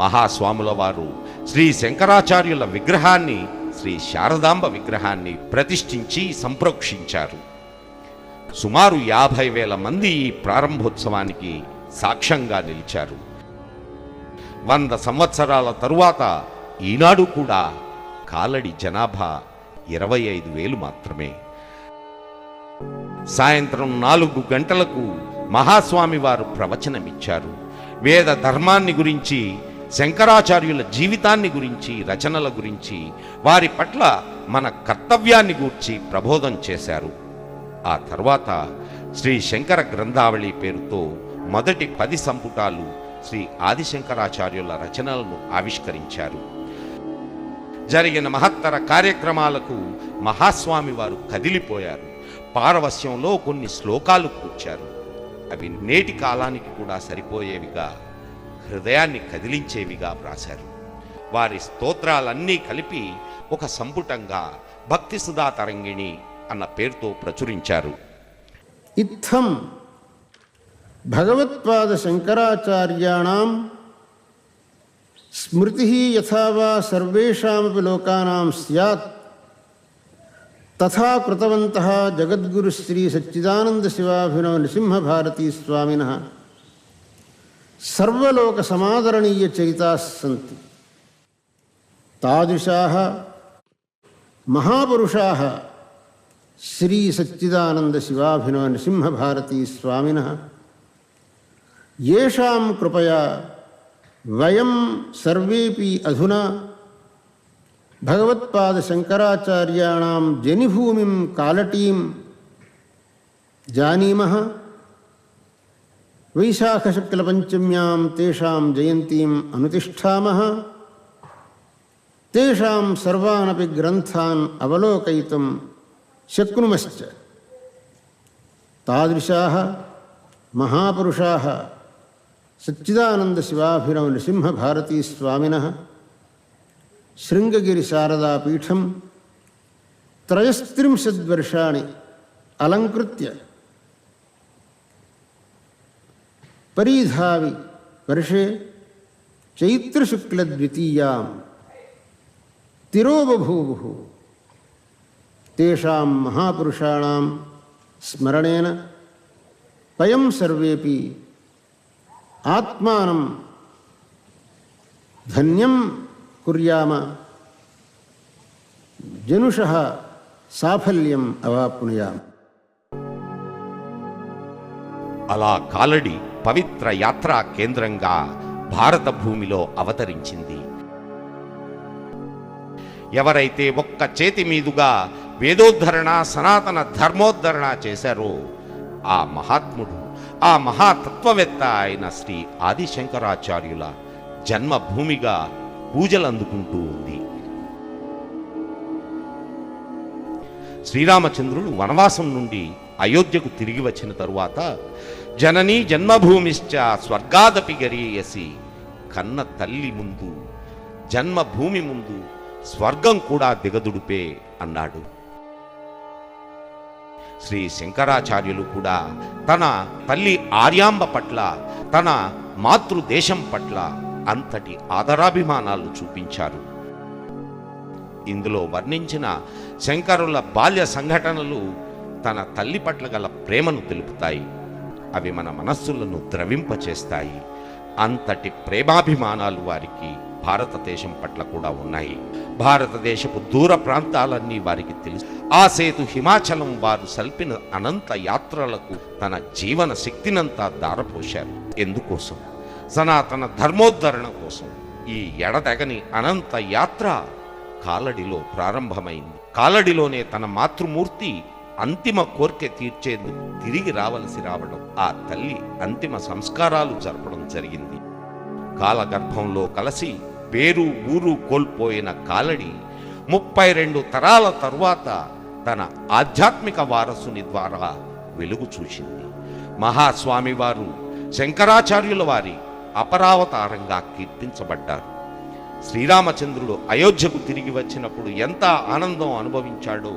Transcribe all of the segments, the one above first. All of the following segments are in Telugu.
మహాస్వాముల వారు శ్రీ శంకరాచార్యుల విగ్రహాన్ని, శ్రీ శారదాంబ విగ్రహాన్ని ప్రతిష్ఠించి సంప్రోక్షించారు. సుమారు 50,000 మంది ఈ ప్రారంభోత్సవానికి సాక్ష్యంగా నిలిచారు. 100 సంవత్సరాల తరువాత ఈనాడు కూడా కాలడి జనాభా 25,000 మాత్రమే. సాయంత్రం 4 గంటలకు మహాస్వామి వారు ప్రవచనమిచ్చారు. వేద ధర్మాన్ని గురించి, శంకరాచార్యుల జీవితాన్ని గురించి, రచనల గురించి, వారి పట్ల మన కర్తవ్యాన్ని గూర్చి ప్రబోధం చేశారు. ఆ తర్వాత శ్రీ శంకర గ్రంథావళి పేరుతో మొదటి 10 సంపుటాలు శ్రీ ఆదిశంకరాచార్యుల రచనలను ఆవిష్కరించారు. జరిగిన మహత్తర కార్యక్రమాలకు మహాస్వామి వారు కదిలిపోయారు. పారవస్యంలో కొన్ని శ్లోకాలు కూర్చారు. అవి నేటి కాలానికి కూడా సరిపోయేవిగా, హృదయాన్ని కదిలించేవిగా వ్రాశారు. వారి స్తోత్రాలన్నీ కలిపి ఒక సంపుటంగా భక్తి సుధా తరంగిణి అన్న పేరుతో ప్రచురించారు. ఇత్థం భగవత్పాద శంకరాచార్యాణం స్మృతి యథా వా సర్వేషామపి లోకానాం స్యాత్ తథా కృతవంతః జగద్గురు శ్రీ సచ్చిదానంద శివాభినవ నృసింహ భారతీ స్వామినః సర్వలోక సమాదరణీయ చరితాః సంతి. తాదృశాః మహాపురుషాః శ్రీ సచ్చిదానంద శివాభినవ నృసింహ భారతీ స్వామినః యేషాం కృపయా వయం సర్వేపి అధునా భగవత్పాద శంకరాచార్యాణం జనిభూమిం కాలటీం జానీమః. వైశాఖశుక్లపంచమ్యాం తేషాం జయంతీం అనుతిష్ఠామః. తేషాం సర్వానపి గ్రంథాన్ అవలోకయితుం శక్నుమశ్చ. తాదృశాః మహాపురుషాః సచ్చిదానంద శివాభినవ నృసింహ భారతీ స్వామినః శృంగగిరి శారదాపీఠం 33 వర్షాణి అలంకృత్య పరీధావి వర్షే చైత్రశుక్లద్వితీయాం తిరోబభూవుః. తేషాం మహాపురుషాణాం స్మరణేన వయం సర్వేపి ఆత్మానం ధన్యం కుర్యామ, జనుషః సాఫల్యం అవాప్నుయాం. అలా కాలడి పవిత్ర యాత్రా కేంద్రంగా భారత భూమిలో అవతరించింది. ఎవరైతే ఒక్క చేతి మీదుగా వేదోద్ధరణ, సనాతన ధర్మోద్ధరణ చేశారో ఆ మహాత్ముడు, ఆ మహాతత్వవేత్త అయిన శ్రీ ఆదిశంకరాచార్యుల జన్మభూమిగా పూజలు అందుకుంటూ ఉంది. శ్రీరామచంద్రుడు వనవాసం నుండి అయోధ్యకు తిరిగి వచ్చిన తరువాత జననీ జన్మభూమిశ్చ స్వర్గాదపి గరీయసి, కన్న తల్లి ముందు, జన్మభూమి ముందు స్వర్గం కూడా దిగదుడుపే అన్నాడు. శ్రీ శంకరాచార్యులు కూడా తన తల్లి ఆర్యాంబ పట్ల, తన మాతృదేశం పట్ల అంతటి ఆదరాభిమానాలు చూపించారు. ఇందులో వర్ణించిన శంకరుల బాల్య సంఘటనలు తన తల్లి పట్ల గల ప్రేమను తెలుపుతాయి. అవి మన మనస్సులను ద్రవింపచేస్తాయి. అంతటి ప్రేమాభిమానాలు వారికి భారతదేశం పట్ల కూడా ఉన్నాయి. భారతదేశపు దూర ప్రాంతాలన్నీ వారికి తెలుసు. ఆ సేతు హిమాచలం వారు సల్పిన అనంత యాత్రలకు తన జీవన శక్తినంతా దారపోశారు. ఎందుకోసం? సనాతన ధర్మోద్ధరణ కోసం. ఈ ఎడతెగని అనంత యాత్ర కాలడిలో ప్రారంభమైంది. కాలడిలోనే తన మాతృమూర్తి అంతిమ కోర్కె తీర్చేందుకు తిరిగి రావడం, ఆ తల్లి అంతిమ సంస్కారాలు జరపడం జరిగింది. కాలగర్భంలో కలసి పేరు ఊరు కోల్పోయిన కాలడి 32 తరాల తరువాత తన ఆధ్యాత్మిక వారసుని ద్వారా వెలుగు చూసింది. మహాస్వామి వారు శంకరాచార్యుల వారి అపరావతారంగా కీర్తించబడ్డారు. శ్రీరామచంద్రుడు అయోధ్యకు తిరిగి వచ్చినప్పుడు ఎంత ఆనందం అనుభవించాడో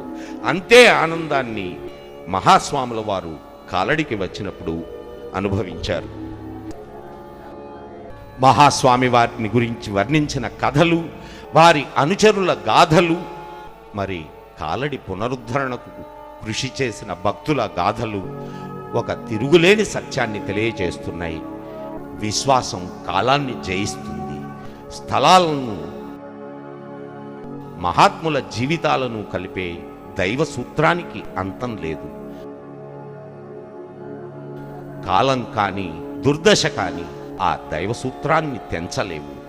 అంతే ఆనందాన్ని మహాస్వాముల వారు కాలడికి వచ్చినప్పుడు అనుభవించారు. మహాస్వామి వారిని గురించి వర్ణించిన కథలు, వారి అనుచరుల గాథలు, మరి కాలడి పునరుద్ధరణకు కృషి చేసిన భక్తుల గాథలు ఒక తిరుగులేని సత్యాన్ని తెలియజేస్తున్నాయి. విశ్వాసం కాలాన్ని జయిస్తుంది. స్థలాలను, మహాత్ముల జీవితాలను కలిపే దైవ సూత్రానికి అంతం లేదు. కాలం కానీ దుర్దశ కానీ ఆ దైవ సూత్రాన్ని తెంచలేవు.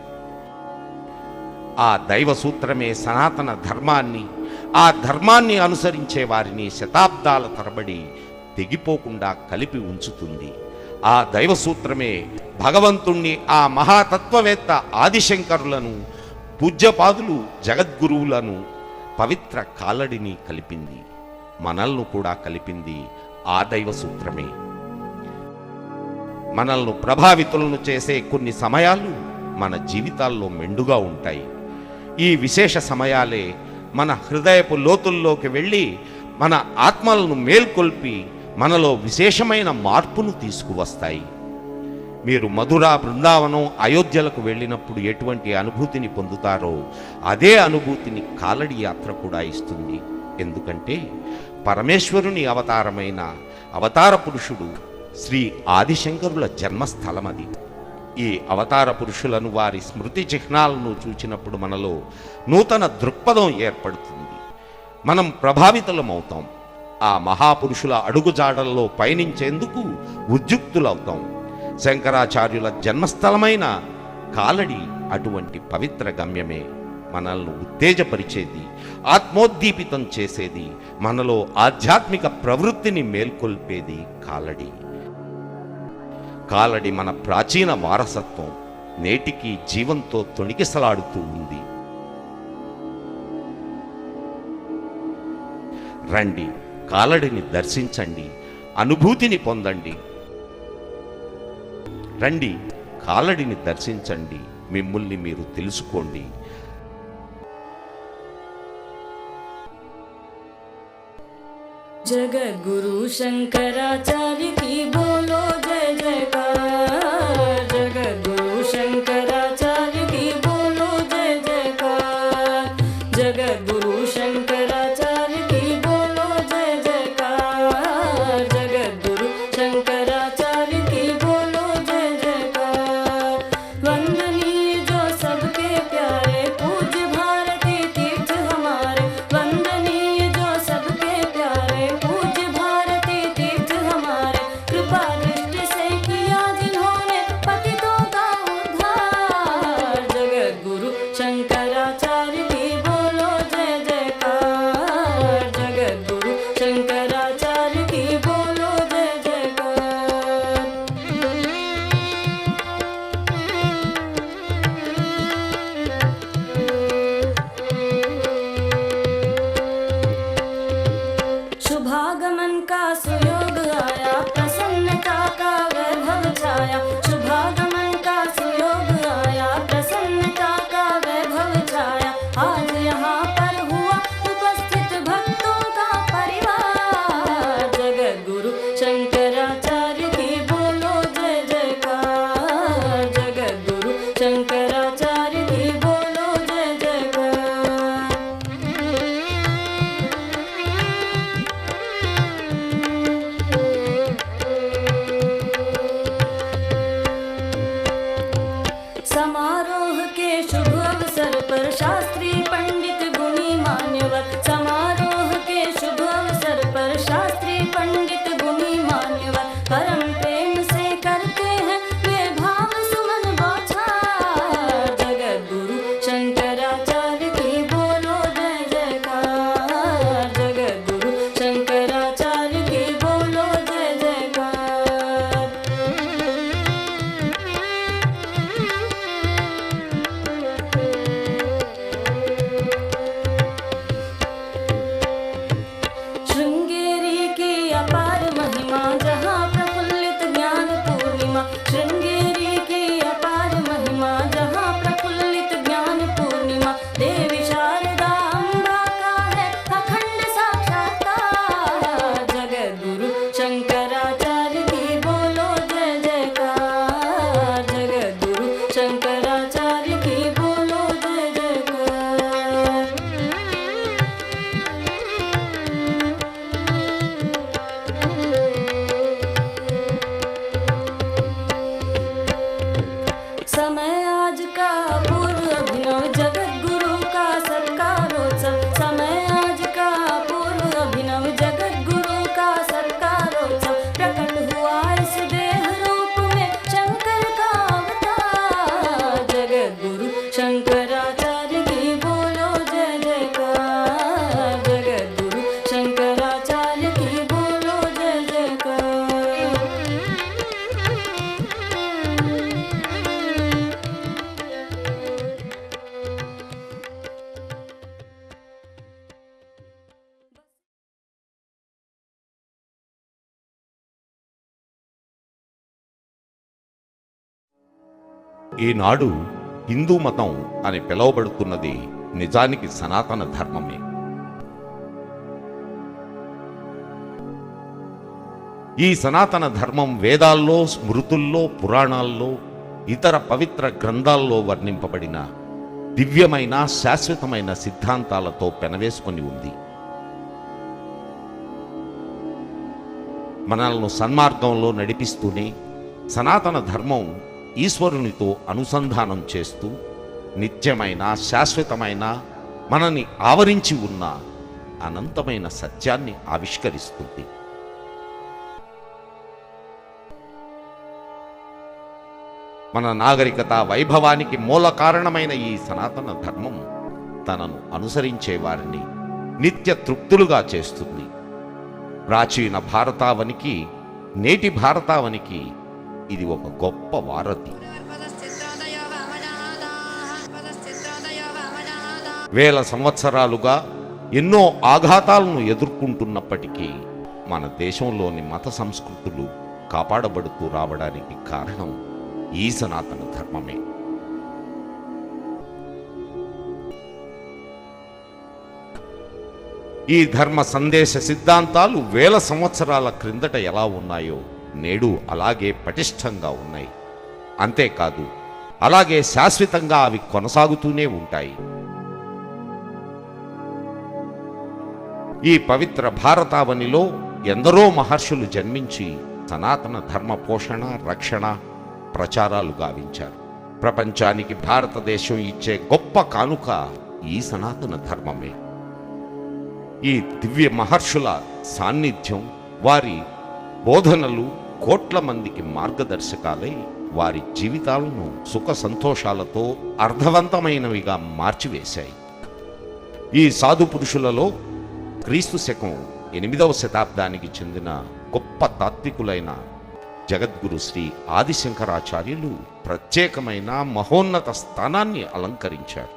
ఆ దైవ సూత్రమే సనాతన ధర్మాన్ని, ఆ ధర్మాన్ని అనుసరించే వారిని శతాబ్దాల తరబడి తెగిపోకుండా కలిపి ఉంచుతుంది. ఆ దైవ సూత్రమే భగవంతుణ్ణి, ఆ మహాతత్వవేత్త ఆదిశంకరులను, పూజ్యపాదులు జగద్గురువులను, పవిత్ర కాలడిని కలిపింది. మనల్ని కూడా కలిపింది ఆ దైవ సూత్రమే. మనల్ని ప్రభావితులను చేసే కొన్ని సమయాలు మన జీవితాల్లో మెండుగా ఉంటాయి. ఈ విశేష సమయాలే మన హృదయపు లోతుల్లోకి వెళ్ళి మన ఆత్మలను మేల్కొల్పి మనలో విశేషమైన మార్పును తీసుకువస్తాయి. మీరు మధుర, బృందావనం, అయోధ్యలకు వెళ్ళినప్పుడు ఎటువంటి అనుభూతిని పొందుతారో అదే అనుభూతిని కాలడి యాత్ర కూడా ఇస్తుంది. ఎందుకంటే పరమేశ్వరుని అవతారమైన అవతార పురుషుడు శ్రీ ఆదిశంకరుల జన్మస్థలం అది. ఈ అవతార పురుషులను, వారి స్మృతి చిహ్నాలను చూచినప్పుడు మనలో నూతన దృక్పథం ఏర్పడుతుంది. మనం ప్రభావితులమవుతాం. ఆ మహాపురుషుల అడుగుజాడల్లో పయనించేందుకు ఉద్యుక్తులవుతాం. శంకరాచార్యుల జన్మస్థలమైన కాలడి అటువంటి పవిత్ర గమ్యమే. మనల్ని ఉత్తేజపరిచేది, ఆత్మోద్దీపితం చేసేది, మనలో ఆధ్యాత్మిక ప్రవృత్తిని మేల్కొల్పేది కాలడి. కాలడి మన ప్రాచీన వారసత్వం నేటికి జీవంతో తొణికిసలాడుతూ ఉంది. రండి, కాలడిని దర్శించండి, అనుభూతిని పొందండి. రండి, కాలడిని దర్శించండి, మిమ్మల్ని మీరు తెలుసుకోండి. जगद्गुरु शंकराचार्य की बोलो जय जयकार। जगद्गुरु शंकराचार्य की बोलो जय जयकार। जगद्गुरु शंकराचार्य की बोलो जय जयकार। जगद्गुरु शंकराचार्य की बोलो जय जयकार। वंदनीय जो सबके प्यारे, पूज्य भारती तीर्थ हमारे। वंदनीय जो सबके प्यारे, पूज्य भारती तीर्थ हमारे। ఈనాడు హిందూ మతం అని పిలువబడుతున్నది నిజానికి సనాతన ధర్మమే. ఈ సనాతన ధర్మం వేదాల్లో, స్మృతుల్లో, పురాణాల్లో, ఇతర పవిత్ర గ్రంథాల్లో వర్ణింపబడిన దివ్యమైన శాశ్వతమైన సిద్ధాంతాలతో పెనవేసుకొని ఉంది. మనల్ని సన్మార్గంలో నడిపిస్తూనే సనాతన ధర్మం ఈశ్వరునితో అనుసంధానం చేస్తూ నిత్యమైన శాశ్వతమైన మనని ఆవరించి ఉన్న అనంతమైన సత్యాన్ని ఆవిష్కరిస్తుంది. మన నాగరికత వైభవానికి మూల కారణమైన ఈ సనాతన ధర్మం తనను అనుసరించే వారిని నిత్య తృప్తులుగా చేస్తుంది. ప్రాచీన భారతావనికి, నేటి భారతావనికి ఇది ఒక గొప్ప వారధి. వేల సంవత్సరాలుగా ఎన్నో ఆఘాతాలను ఎదుర్కొంటున్నప్పటికీ మన దేశంలోని మత సంస్కృతులు కాపాడబడుతూ రావడానికి కారణం ఈ సనాతన ధర్మమే. ఈ ధర్మ సందేశ సిద్ధాంతాలు వేల సంవత్సరాల క్రిందట ఎలా ఉన్నాయో నేడు అలాగే పటిష్టంగా ఉన్నాయి. అంతేకాదు, అలాగే శాశ్వతంగా అవి కొనసాగుతూనే ఉంటాయి. ఈ పవిత్ర భారతావనిలో ఎందరో మహర్షులు జన్మించి సనాతన ధర్మ పోషణ, రక్షణ, ప్రచారాలు గావించారు. ప్రపంచానికి భారతదేశం ఇచ్చే గొప్ప కానుక ఈ సనాతన ధర్మమే. ఈ దివ్య మహర్షుల సాన్నిధ్యం, వారి బోధనలు కోట్ల మందికి మార్గదర్శకాలై వారి జీవితాలను సుఖ సంతోషాలతో అర్థవంతమైనవిగా మార్చివేశాయి. ఈ సాధు పురుషులలో క్రీస్తు శకం 8వ శతాబ్దానికి చెందిన గొప్ప తాత్వికులైన జగద్గురు శ్రీ ఆదిశంకరాచార్యులు ప్రత్యేకమైన మహోన్నత స్థానాన్ని అలంకరించారు.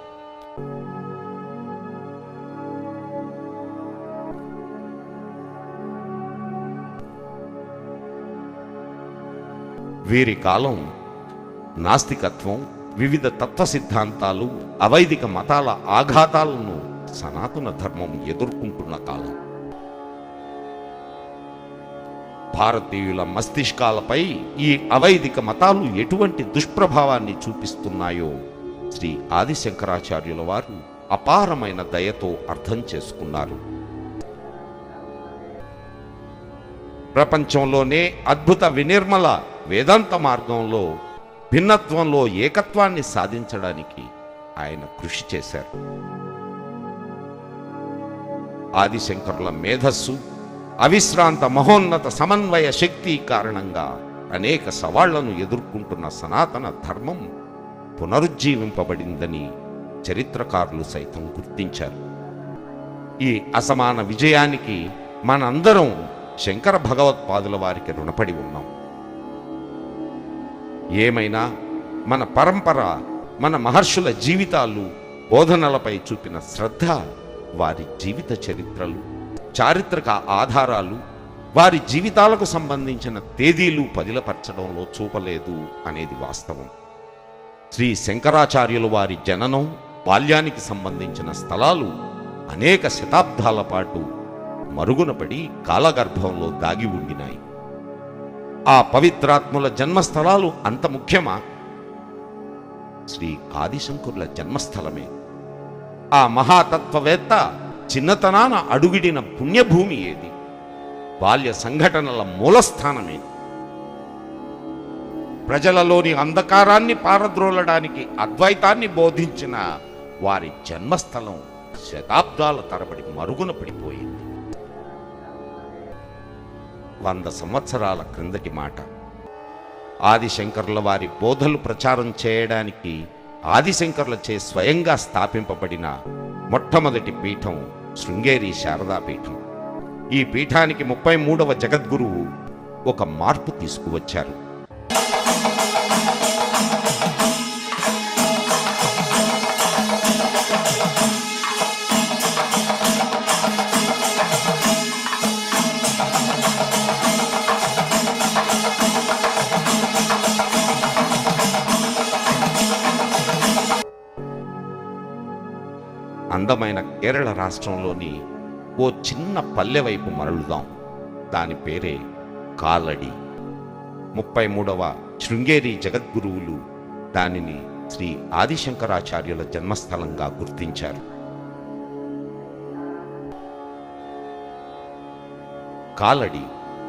వీరి కాలం నాస్తికత్వం, వివిధ తత్వ సిద్ధాంతాలు, అవైదిక మతాల ఆఘాతాలను సనాతన ధర్మం ఎదుర్కొంటున్న కాలం. భారతీయుల మస్తిష్కాలపై ఈ అవైదిక మతాలు ఎటువంటి దుష్ప్రభావాన్ని చూపిస్తున్నాయో శ్రీ ఆదిశంకరాచార్యుల వారు అపారమైన దయతో అర్థం చేసుకున్నారు. ప్రపంచంలోనే అద్భుత వినిర్మల వేదాంత మార్గంలో భిన్నత్వంలో ఏకత్వాన్ని సాధించడానికి ఆయన కృషి చేశారు. ఆదిశంకరుల మేధస్సు, అవిశ్రాంత మహోన్నత సమన్వయ శక్తి కారణంగా అనేక సవాళ్లను ఎదుర్కొంటున్న సనాతన ధర్మం పునరుజ్జీవింపబడిందని చరిత్రకారులు సైతం గుర్తించారు. ఈ అసమాన విజయానికి మనందరం శంకర భగవత్పాదుల వారికి రుణపడి ఉన్నాం. ఏమైనా మన పరంపర, మన మహర్షుల జీవితాలు, బోధనలపై చూపిన శ్రద్ధ, వారి జీవిత చరిత్రలు, చారిత్రక ఆధారాలు, వారి జీవితాలకు సంబంధించిన తేదీలు పదిలపరచడంలో చూపలేదు అనేది వాస్తవం. శ్రీ శంకరాచార్యులు వారి జననం, బాల్యానికి సంబంధించిన స్థలాలు అనేక శతాబ్దాల పాటు మరుగునపడి కాలగర్భంలో దాగి ఉండినాయి. ఆ పవిత్రాత్ముల జన్మస్థలాలు అంత ముఖ్యమా? శ్రీ ఆదిశంకరుల జన్మస్థలమే. ఆ మహాతత్వవేత్త చిన్నతనాన అడుగిడిన పుణ్యభూమి ఏది? బాల్య సంఘటనల మూలస్థానమే. ప్రజలలోని అంధకారాన్ని పారద్రోలడానికి అద్వైతాన్ని బోధించిన వారి జన్మస్థలం శతాబ్దాల తరబడి మరుగున పడిపోయింది. 100 సంవత్సరాల క్రిందటి మాట. ఆదిశంకరుల వారి బోధలు ప్రచారం చేయడానికి ఆదిశంకరులచే స్వయంగా స్థాపింపబడిన మొట్టమొదటి పీఠం శృంగేరి శారదా పీఠం. ఈ పీఠానికి 33వ జగద్గురువు ఒక మార్పు తీసుకువచ్చారు. అందమైన కేరళ రాష్ట్రంలోని ఓ చిన్న పల్లె వైపు మరలుదాం. దాని పేరే కాలడి. 33వ శృంగేరి జగద్గురువులు దానిని శ్రీ ఆదిశంకరాచార్యుల జన్మస్థలంగా గుర్తించారు. కాలడి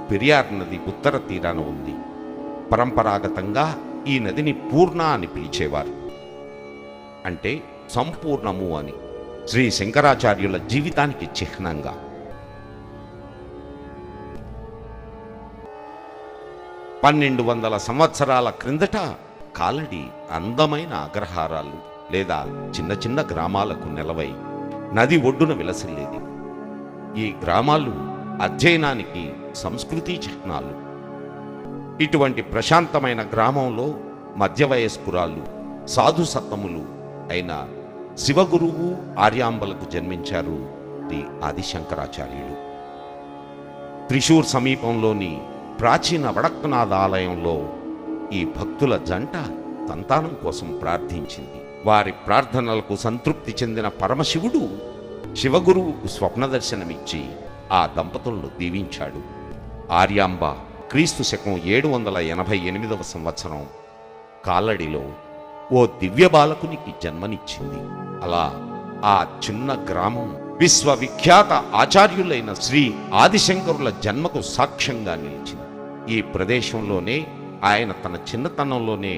పెరియార్ నది ఉత్తర తీరాన ఉంది. పరంపరాగతంగా ఈ నదిని పూర్ణ అని పిలిచేవారు, అంటే సంపూర్ణము అని, శ్రీ శంకరాచార్యుల జీవితానికి చిహ్నంగా. 1200 సంవత్సరాల క్రిందట కాలడి అందమైన అగ్రహారాలు లేదా చిన్న చిన్న గ్రామాలకు నెలవై నది ఒడ్డున విలసిల్లేది. ఈ గ్రామాలు అధ్యయనానికి సంస్కృతి చిహ్నాలు. ఇటువంటి ప్రశాంతమైన గ్రామంలో మధ్య వయస్కురాలు సాధు సత్తములు అయిన శివగురువు ఆర్యాంబలకు జన్మించారు శ్రీ ఆదిశంకరాచార్యులు. త్రిశూర్ సమీపంలోని ప్రాచీన వడక్కనాథ ఆలయంలో ఈ భక్తుల జంట సంతానం కోసం ప్రార్థించింది. వారి ప్రార్థనలకు సంతృప్తి చెందిన పరమశివుడు శివగురువుకు స్వప్న దర్శనమిచ్చి ఆ దంపతులను దీవించాడు. ఆర్యాంబ క్రీస్తు శకం 788వ సంవత్సరం కాలడిలో ఓ దివ్య బాలకునికి జన్మనిచ్చింది. అలా ఆ చిన్న గ్రామం విశ్వవిఖ్యాత ఆచార్యులైన శ్రీ ఆదిశంకరుల జన్మకు సాక్ష్యంగా నిలిచింది. ఈ ప్రదేశంలోనే ఆయన తన చిన్నతనంలోనే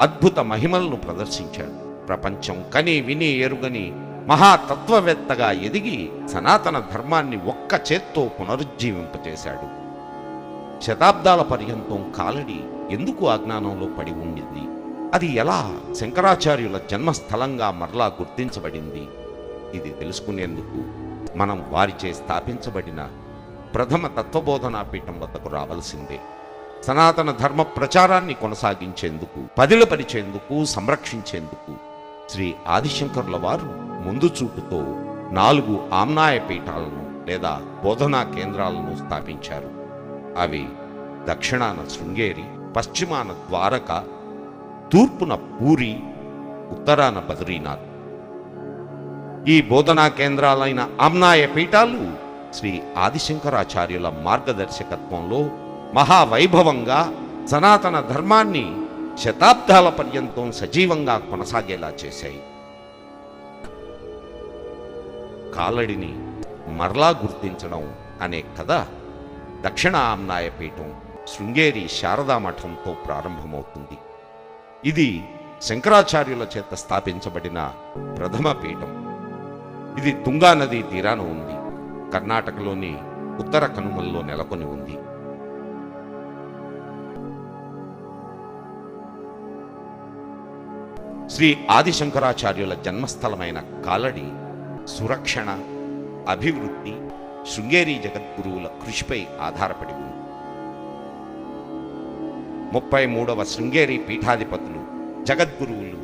అద్భుత మహిమలను ప్రదర్శించాడు. ప్రపంచం కని విని ఎరుగని మహాతత్వవేత్తగా ఎదిగి సనాతన ధర్మాన్ని ఒక్క చేత్తో పునరుజ్జీవింపచేశాడు. శతాబ్దాల పర్యంతం కాలడి ఎందుకు అజ్ఞానంలో పడి ఉండింది? అది ఎలా శంకరాచార్యుల జన్మస్థలంగా మరలా గుర్తించబడింది? ఇది తెలుసుకునేందుకు మనం వారిచే స్థాపించబడిన ప్రథమ తత్వబోధనా పీఠం వద్దకు రావలసిందే. సనాతన ధర్మ ప్రచారాన్ని కొనసాగించేందుకు, పదిలపరిచేందుకు, సంరక్షించేందుకు శ్రీ ఆదిశంకరుల వారు ముందు చూపుతో 4 ఆమ్నాయ పీఠాలను లేదా బోధనా కేంద్రాలను స్థాపించారు. అవి దక్షిణాన శృంగేరి, పశ్చిమాన ద్వారక, తూర్పున పూరి, ఉత్తరాన బద్రీనాథ్. ఈ బోధనా కేంద్రాలైన ఆమ్నాయ పీఠాలు శ్రీ ఆదిశంకరాచార్యుల మార్గదర్శకత్వంలో మహావైభవంగా సనాతన ధర్మాన్ని శతాబ్దాల పర్యంతం సజీవంగా కొనసాగేలా చేశాయి. కాలడిని మరలా గుర్తించడం అనే కథ దక్షిణ ఆమ్నాయ పీఠం శృంగేరి శారదా మఠంతో ప్రారంభమవుతుంది. ఇది శంకరాచార్యుల చేత స్థాపించబడిన ప్రథమ పీఠం. ఇది తుంగా నదీ తీరాన ఉంది. కర్ణాటకలోని ఉత్తర కనుమల్లో నెలకొని ఉంది. శ్రీ ఆదిశంకరాచార్యుల జన్మస్థలమైన కాలడి సురక్షణ, అభివృద్ధి శృంగేరి జగద్గురువుల కృషిపై ఆధారపడి ఉంది. 33వ శృంగేరి పీఠాధిపతులు జగద్గురువులు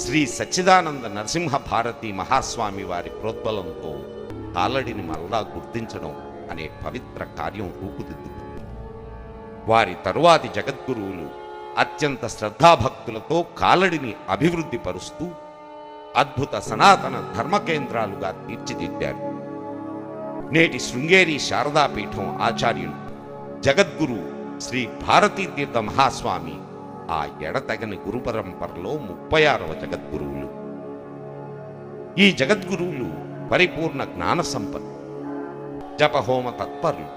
శ్రీ సచ్చిదానంద నరసింహ భారతి మహాస్వామి వారి ప్రోద్బలంతో కాలడిని మరలా గుర్తించడం అనే పవిత్ర కార్యం రూపుదిద్దుకుంది. వారి తరువాతి జగద్గురువులు అత్యంత శ్రద్ధాభక్తులతో కాలడిని అభివృద్ధి పరుస్తూ అద్భుత సనాతన ధర్మకేంద్రాలుగా తీర్చిదిద్దారు. నేటి శృంగేరి శారదాపీఠం ఆచార్యులు జగద్గురు శ్రీ భారతీ తీర్థ మహాస్వామి ఆ ఎడతెగని గురు పరంపరలో 36వ జగద్గురువులు. ఈ జగద్గురువులు పరిపూర్ణ జ్ఞాన సంపన్నులు, జపహోమ తత్పరులు,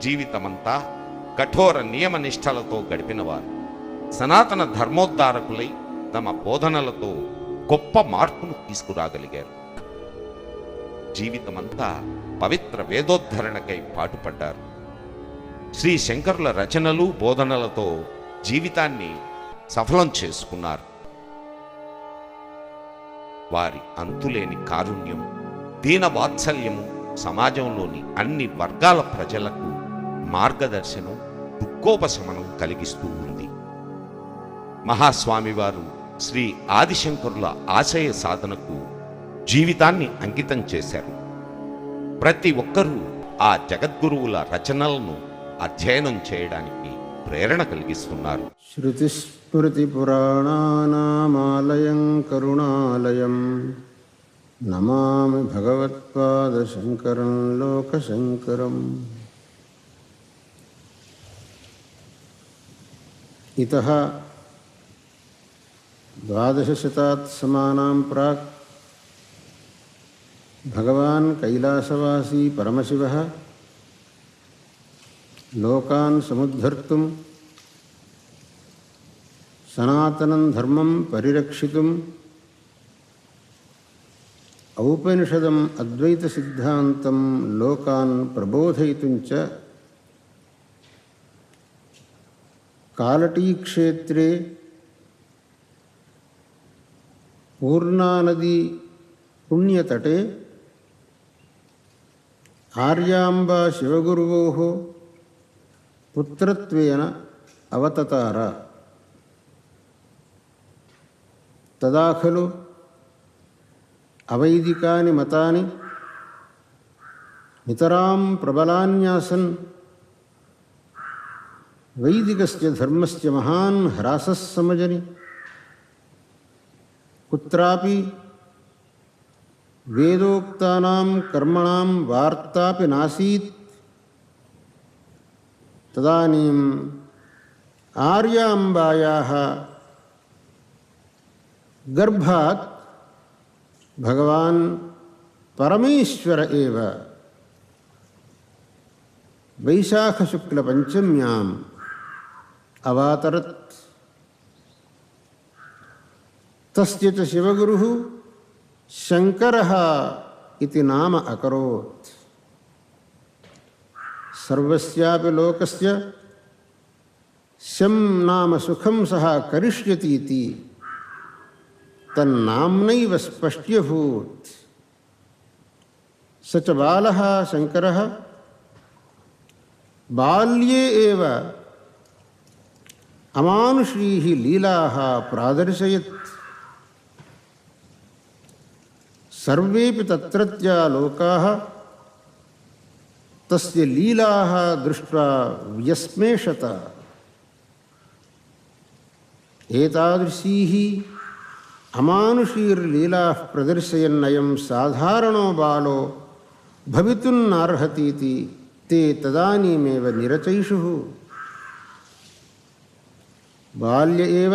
జీవితమంతా కఠోర నియమ నిష్టలతో గడిపినవారు. సనాతన ధర్మోద్ధారకులై తమ బోధనలతో గొప్ప మార్పును తీసుకురాగలిగారు. జీవితమంతా పవిత్ర వేదోద్ధరణకై పాటుపడ్డారు. శ్రీ శంకరుల రచనలు, బోధనలతో జీవితాన్ని సఫలం చేసుకున్నారు. వారి అంతులేని కారుణ్యం, దీన వాత్సల్యము సమాజంలోని అన్ని వర్గాల ప్రజలకు మార్గదర్శనం, దుఃఖోపశమనం కలిగిస్తూ ఉంది. మహాస్వామివారు శ్రీ ఆదిశంకరుల ఆశయ సాధనకు జీవితాన్ని అంకితం చేశారు. ప్రతి ఒక్కరూ ఆ జగద్గురువుల రచనలను అధ్యయనం చేయడానికి ప్రేరణ కలిగిస్తున్నారు. శృతిస్మృతి పురాణానామాలయం కరుణాలయం నమామి భగవత్పాదశంకరం లోకశంకరం. ఇతః ద్వాదశశతాత్ సమానాం ప్రాక్ భగవాన్ కైలాసవాసీ పరమశివః లోకాన్ సముద్ధర్తుం సనాతనం ధర్మం పరిరక్షితుం ఔపనిషదం అద్వైత సిద్ధాంతం లోకాన్ ప్రబోధయితుం చ కాలటీక్షేత్రే పూర్ణానదీ పుణ్యతటే ఆర్యాంబా శివగురోః పుత్రత్వేన అవతతార. తదా ఖలు అవైదికాని మతాని నితరాం ప్రబలాన్యాసన్ వైదికస్య ధర్మస్య మహాన్ హ్రాసః సమజని. కుత్రాపి వేదోక్తానాం కర్మణాం వార్తాపి నాసీత్. తదానీం ఆర్యాంబాయాః గర్భాత్ భగవాన్ పరమేశ్వర ఏవ వైశాఖశుక్లపంచమ్యాం అవాతరత్. తస్య చ శివగురుః శంకరః ఇతి నామ అకరోత్. సర్వస్యాపి లోకస్య శం నామ సుఖం సహ కరిష్యతీతి తన్నామ్నైవ స్పష్ట్యభూత్. స చ బాలః శంకరః బాల్యే ఏవ అమానుషీః లీలాः ప్రాదర్శయత్. సర్వేపి తత్రత్యా లోకాః తస్య లీలాः దృష్ట్వా వ్యస్మేషత. ఏతాదృశీః అమానుషీర్లీలాः ప్రదర్శయన్నయం సాధారణో బాలో భవితున్నార్హతీతి తే తదానీమేవ నిరచైషుః. బాల్య ఏవ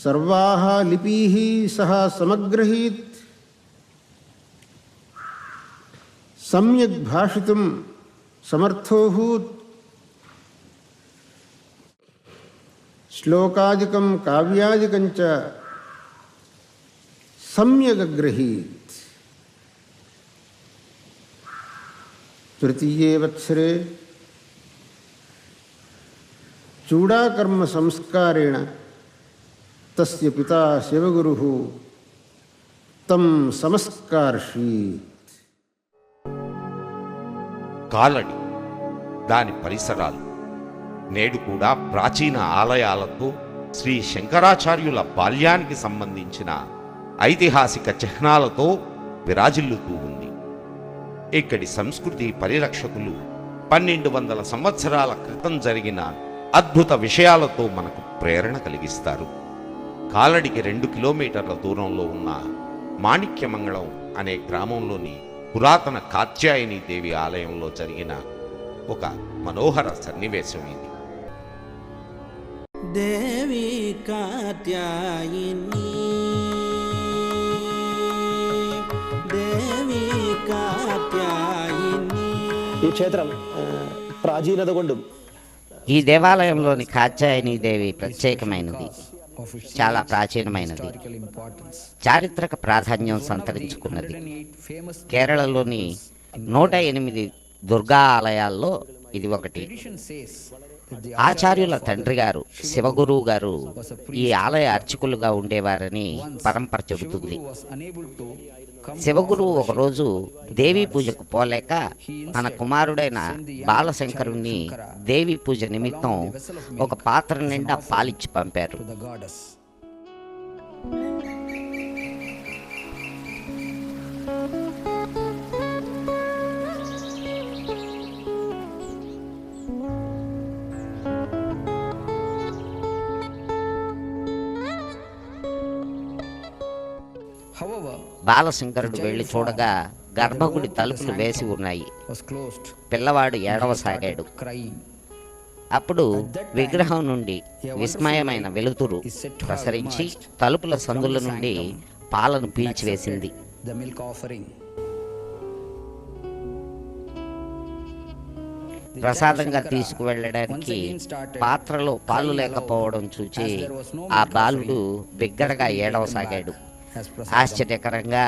సర్వాః లిపీః సహ సమగ్రహీత్. సమ్యక్ భాషితుం సమర్థోభూత్. శ్లోకాదికం కావ్యాదికం చ సమ్యగగ్రహీత్. తృతీయే వత్సరే చూడాకర్మ సంస్కారేణ తస్య పితా శివగురుః తం సమస్కార్షీత్. కాలడి, దాని పరిసరాలు నేడు కూడా ప్రాచీన ఆలయాలతో శ్రీ శంకరాచార్యుల బాల్యానికి సంబంధించిన ఐతిహాసిక చిహ్నాలతో విరాజిల్లుతూ ఉంది. ఇక్కడి సంస్కృతి పరిరక్షకులు 1200 సంవత్సరాల క్రితం జరిగిన అద్భుత విషయాలతో మనకు ప్రేరణ కలిగిస్తారు. కాలడికి 2 కిలోమీటర్ల దూరంలో ఉన్న మాణిక్యమంగళం అనే గ్రామంలోని పురాతన కాత్యాయని దేవి ఆలయంలో జరిగిన ఒక మనోహర సన్నివేశం ఇది. దేవి కాత్యాయిని దేవి కాత్యాయిని. ఈ క్షేత్రం ప్రాచీనత కొండు. ఈ దేవాలయంలోని కాత్యాయని దేవి ప్రత్యేకమైనది, చాలా ప్రాచీనమైనది, చారిత్రక ప్రాధాన్యం సంతరించుకున్నది. కేరళలోని 108 దుర్గా ఆలయాల్లో ఇది ఒకటి. ఆచార్యుల తండ్రి గారు శివగురువు గారు ఈ ఆలయ అర్చకులుగా ఉండేవారని పరంపర చెబుతుంది. శివగురువు ఒకరోజు దేవీ పూజకు పోలేక తన కుమారుడైన బాలశంకరుణ్ణి దేవీ పూజ నిమిత్తం ఒక పాత్ర నిండా పాలిచ్చి పంపారు. బాలశంకరుడు వెళ్ళి చూడగా గర్భగుడి తలుపులు వేసి ఉన్నాయి. పిల్లవాడు ఏడవసాగాడు. అప్పుడు విగ్రహం నుండి విస్మయమైన వెలుతురు ప్రసరించి తలుపుల సందుల నుండి పాలను పీల్చివేసింది. ప్రసాదంగా తీసుకువెళ్ళడానికి పాత్రలో పాలు లేకపోవడం చూచి ఆ బాలుడు బిగ్గరగా ఏడవసాగాడు. ఆశ్చర్యకరంగా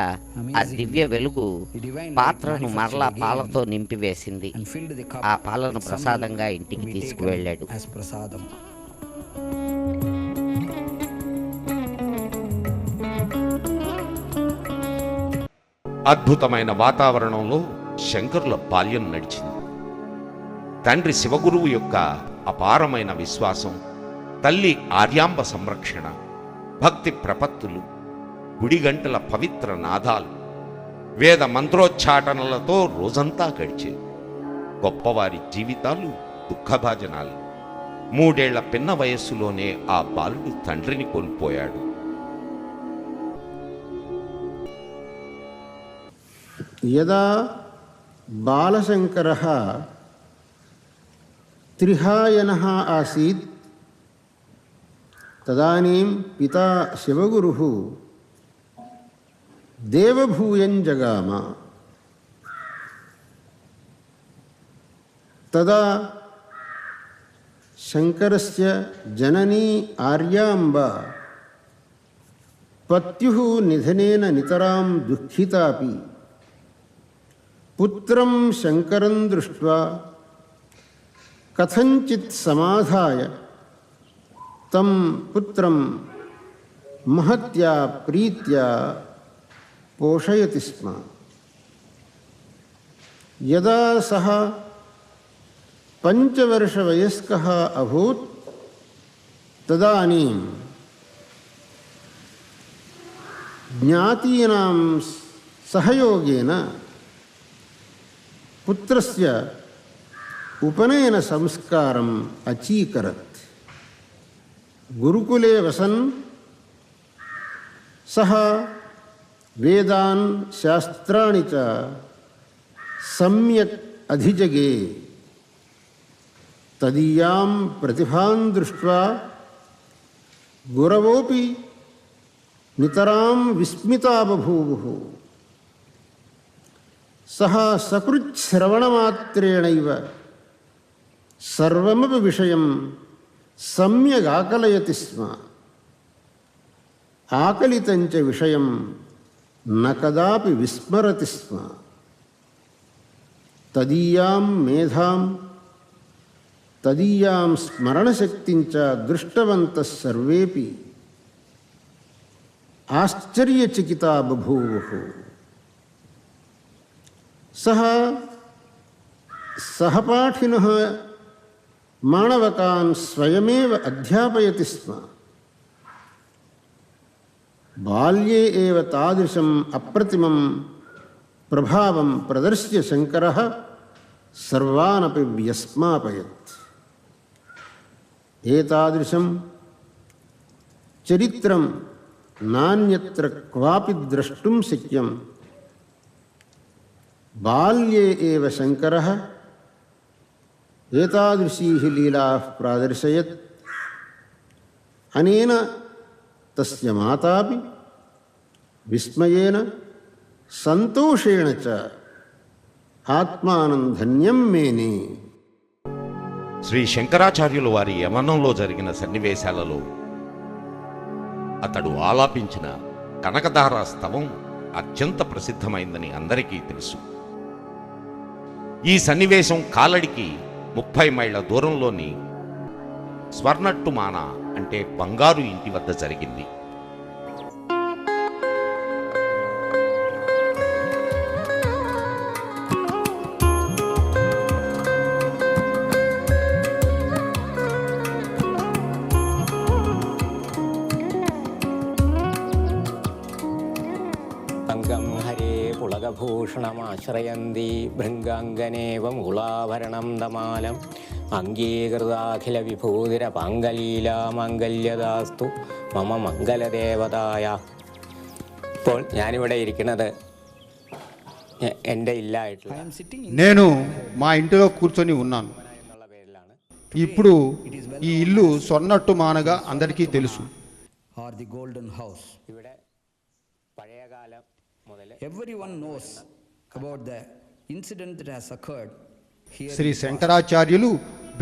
ఆ దివ్య వెలుగు పాత్రను మరలా పాలతో నింపివేసింది. ఆ పాలను ప్రసాదంగా ఇంటికి తీసుకువెళ్ళాడు. అద్భుతమైన వాతావరణంలో శంకరుల బాల్యం నడిచింది. తండ్రి శివగురువు యొక్క అపారమైన విశ్వాసం, తల్లి ఆర్యాంబ సంరక్షణ, భక్తి ప్రపత్తులు, గుడిగంటల పవిత్ర నాదాలు, వేద మంత్రోచ్చాటనలతో రోజంతా గడిచేది. గొప్పవారి జీవితాలు దుఃఖభాజనాలు. 3 ఏళ్ల పిన్న వయస్సులోనే ఆ బాలుడు తండ్రిని కోల్పోయాడు. యదా బాలశంకరः త్రిహాయనः ఆసీత్ తదానీం పితా శివగురుః దేవభూయం జగామ. తదా శంకరస్య జననీ ఆర్యాంబ పత్యుః నిధనేన నితరాం దుఃఖితాపి పుత్రం శంకరం దృష్ట్వా కథంచిత్ సమాధాయ తం పుత్రం మహత్యా ప్రీత్యా పోషయతి స్మ. యదా సః 5 వర్షవయస్కः అభూత్ తదానీం జ్ఞాతీనాం సహయోగేన పుత్రస్య ఉపనయన సంస్కారం అచీకరత్. గురుకులే వసన్ సహ వేదాన్ శాస్త్రాణి చ సమ్యక్ అధిజగే. తదీయాం ప్రతిభాం దృష్ట్వా గురవోపి నితరాం విస్మితా బభూవుః. సహ సకృచ్శ్రవణమాత్రేణైవ సర్వమపి విషయం సమ్యగాకలయతి స్మ. ఆకలితంచ విషయం న కదాపి విస్మరతి స్మ. తదీయాం మేధాం తదీయాం స్మరణశక్తించ దృష్టవంతః సర్వేపి ఆశ్చర్యచకితా బభూవుః. సహ సహపాఠినః మాణవకాన్ స్వయమేవ అధ్యాపయతి స్మ. బాల్యే ఏవ తాదృశం అప్రతిమం ప్రభావం ప్రదర్శ్య శంకరः సర్వానపి వ్యస్మాపయత్. ఏతాదృశం చరిత్రం నాన్యత్ర క్వాపి ద్రష్టుం శక్యం. బాల్యే ఏవ శంకరः ఏతాదృశీః లీలాః ప్రాదర్శయత్. అనేన తస్య మాతాపి విస్మయేన సంతోషేణ చ ఆత్మానం ధన్యం మేనే. శ్రీ శంకరాచార్యులు వారి యమనంలో జరిగిన సన్నివేశాలలో అతడు ఆలాపించిన కనకధార స్తవం అత్యంత ప్రసిద్ధమైందని అందరికీ తెలుసు. ఈ సన్నివేశం కాలడికి 30 మైళ్ళ దూరంలోని స్వర్ణట్టుమాన అంటే బంగారు ఇంటి వద్ద జరిగింది. అంగం హరే పుళగభూషణమాశ్రయంతి భృంగాంగనేవ మూలాభరణం దమాలం అంగీకృతాఖిల విభూతిరపాంగలీలా మాంగల్యదాస్తు మమ మంగళదేవతాయ. ഇപ്പോൾ ഞാനിവിടെ ഇരിക്കുന്നത് എൻ്റെ ഇല്ലായിട്ടുള്ള నేను మా ఇంటిలో కూర్చొని ఉన్నాను. എന്നുള്ള പേരിലാണ്. ఇప్పుడు ఈ ఇల్లు సొన్నట్టు మానగా అందరికీ తెలుసు. or the golden house. ഇവിടെ പഴയകാലം മുതൽ Everyone knows about the incident that has occurred here. Shri శంకరాచార్యులు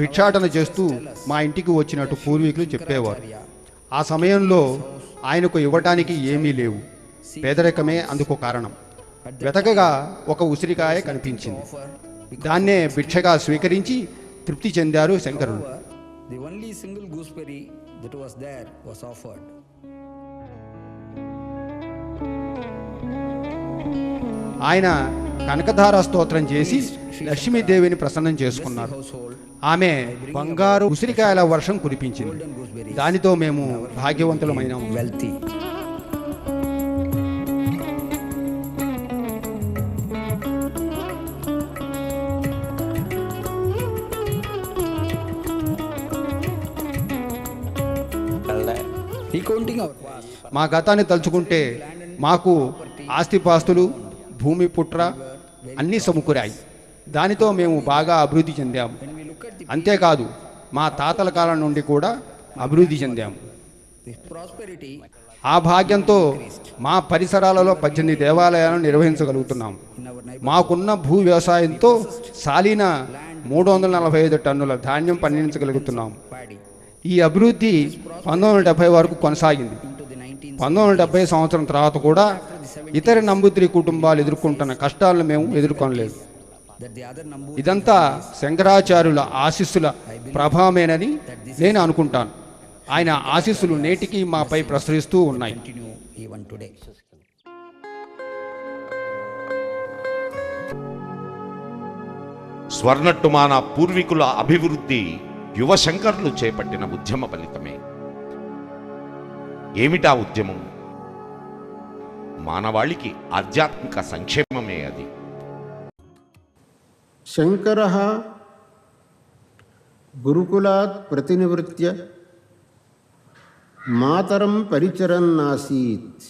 భిక్షాటన చేస్తూ మా ఇంటికి వచ్చినట్టు పూర్వీకులు చెప్పేవారు. ఆ సమయంలో ఆయనకు ఇవ్వటానికి ఏమీ లేవు. పేదరికమే అందుకు కారణం. వెతకగా ఒక ఉసిరికాయ కనిపించింది. దాన్నే భిక్షగా స్వీకరించి తృప్తి చెందారు శంకరులు. The only single gooseberry that was there was offered. ఆయన కనకధార స్తోత్రం చేసి లక్ష్మీదేవిని ప్రసన్నం చేసుకున్నారు. ఆమె బంగారు ఉసిరికాయల వర్షం కురిపించింది. దానితో మేము భాగ్యవంతులమైనాము. Wealthy. Recounting our past, మా గతాన్ని తలుచుకుంటే మాకు ఆస్తిపాస్తులు, భూమి పుట్ర అన్నీ సమకూరాయి. దానితో మేము బాగా అభివృద్ధి చెందాము. అంతేకాదు మా తాతల కాలం నుండి కూడా అభివృద్ధి చెందాము. the prosperity ఆ భాగ్యంతో మా పరిసరాలలో 18 దేవాలయాలను నిర్వహించగలుగుతున్నాము. మాకున్న భూ వ్యవసాయంతో సాలీన 345 టన్నుల ధాన్యం పండించగలుగుతున్నాము. paddy ఈ అభివృద్ధి 1970 వరకు కొనసాగింది. into the 19th 1970 సంవత్సరం తర్వాత కూడా ఇతర నంబూద్రి కుటుంబాలు ఎదుర్కొంటున్న కష్టాలను మేము ఎదుర్కొనలేదు. that the other Nambu ఇదంతా శంకరాచార్యుల ఆశీస్సుల ప్రభావమేనని నేను అనుకుంటాను. ఆయన ఆశీస్సులు నేటికి మాపై ప్రసరిస్తూ ఉన్నాయి. continue even today. స్వర్ణట్టుమాన పూర్వీకుల అభివృద్ధి యువశంకర్లు చేపట్టిన ఉద్యమ ఫలితమే. ఏమిటా ఉద్యమం? మానవాళికి ఆధ్యాత్మిక సంక్షేమమే అది. శంకరః గురుకులాత్ ప్రతినివృత్య మాతరం పరిచరన్నాసీత్.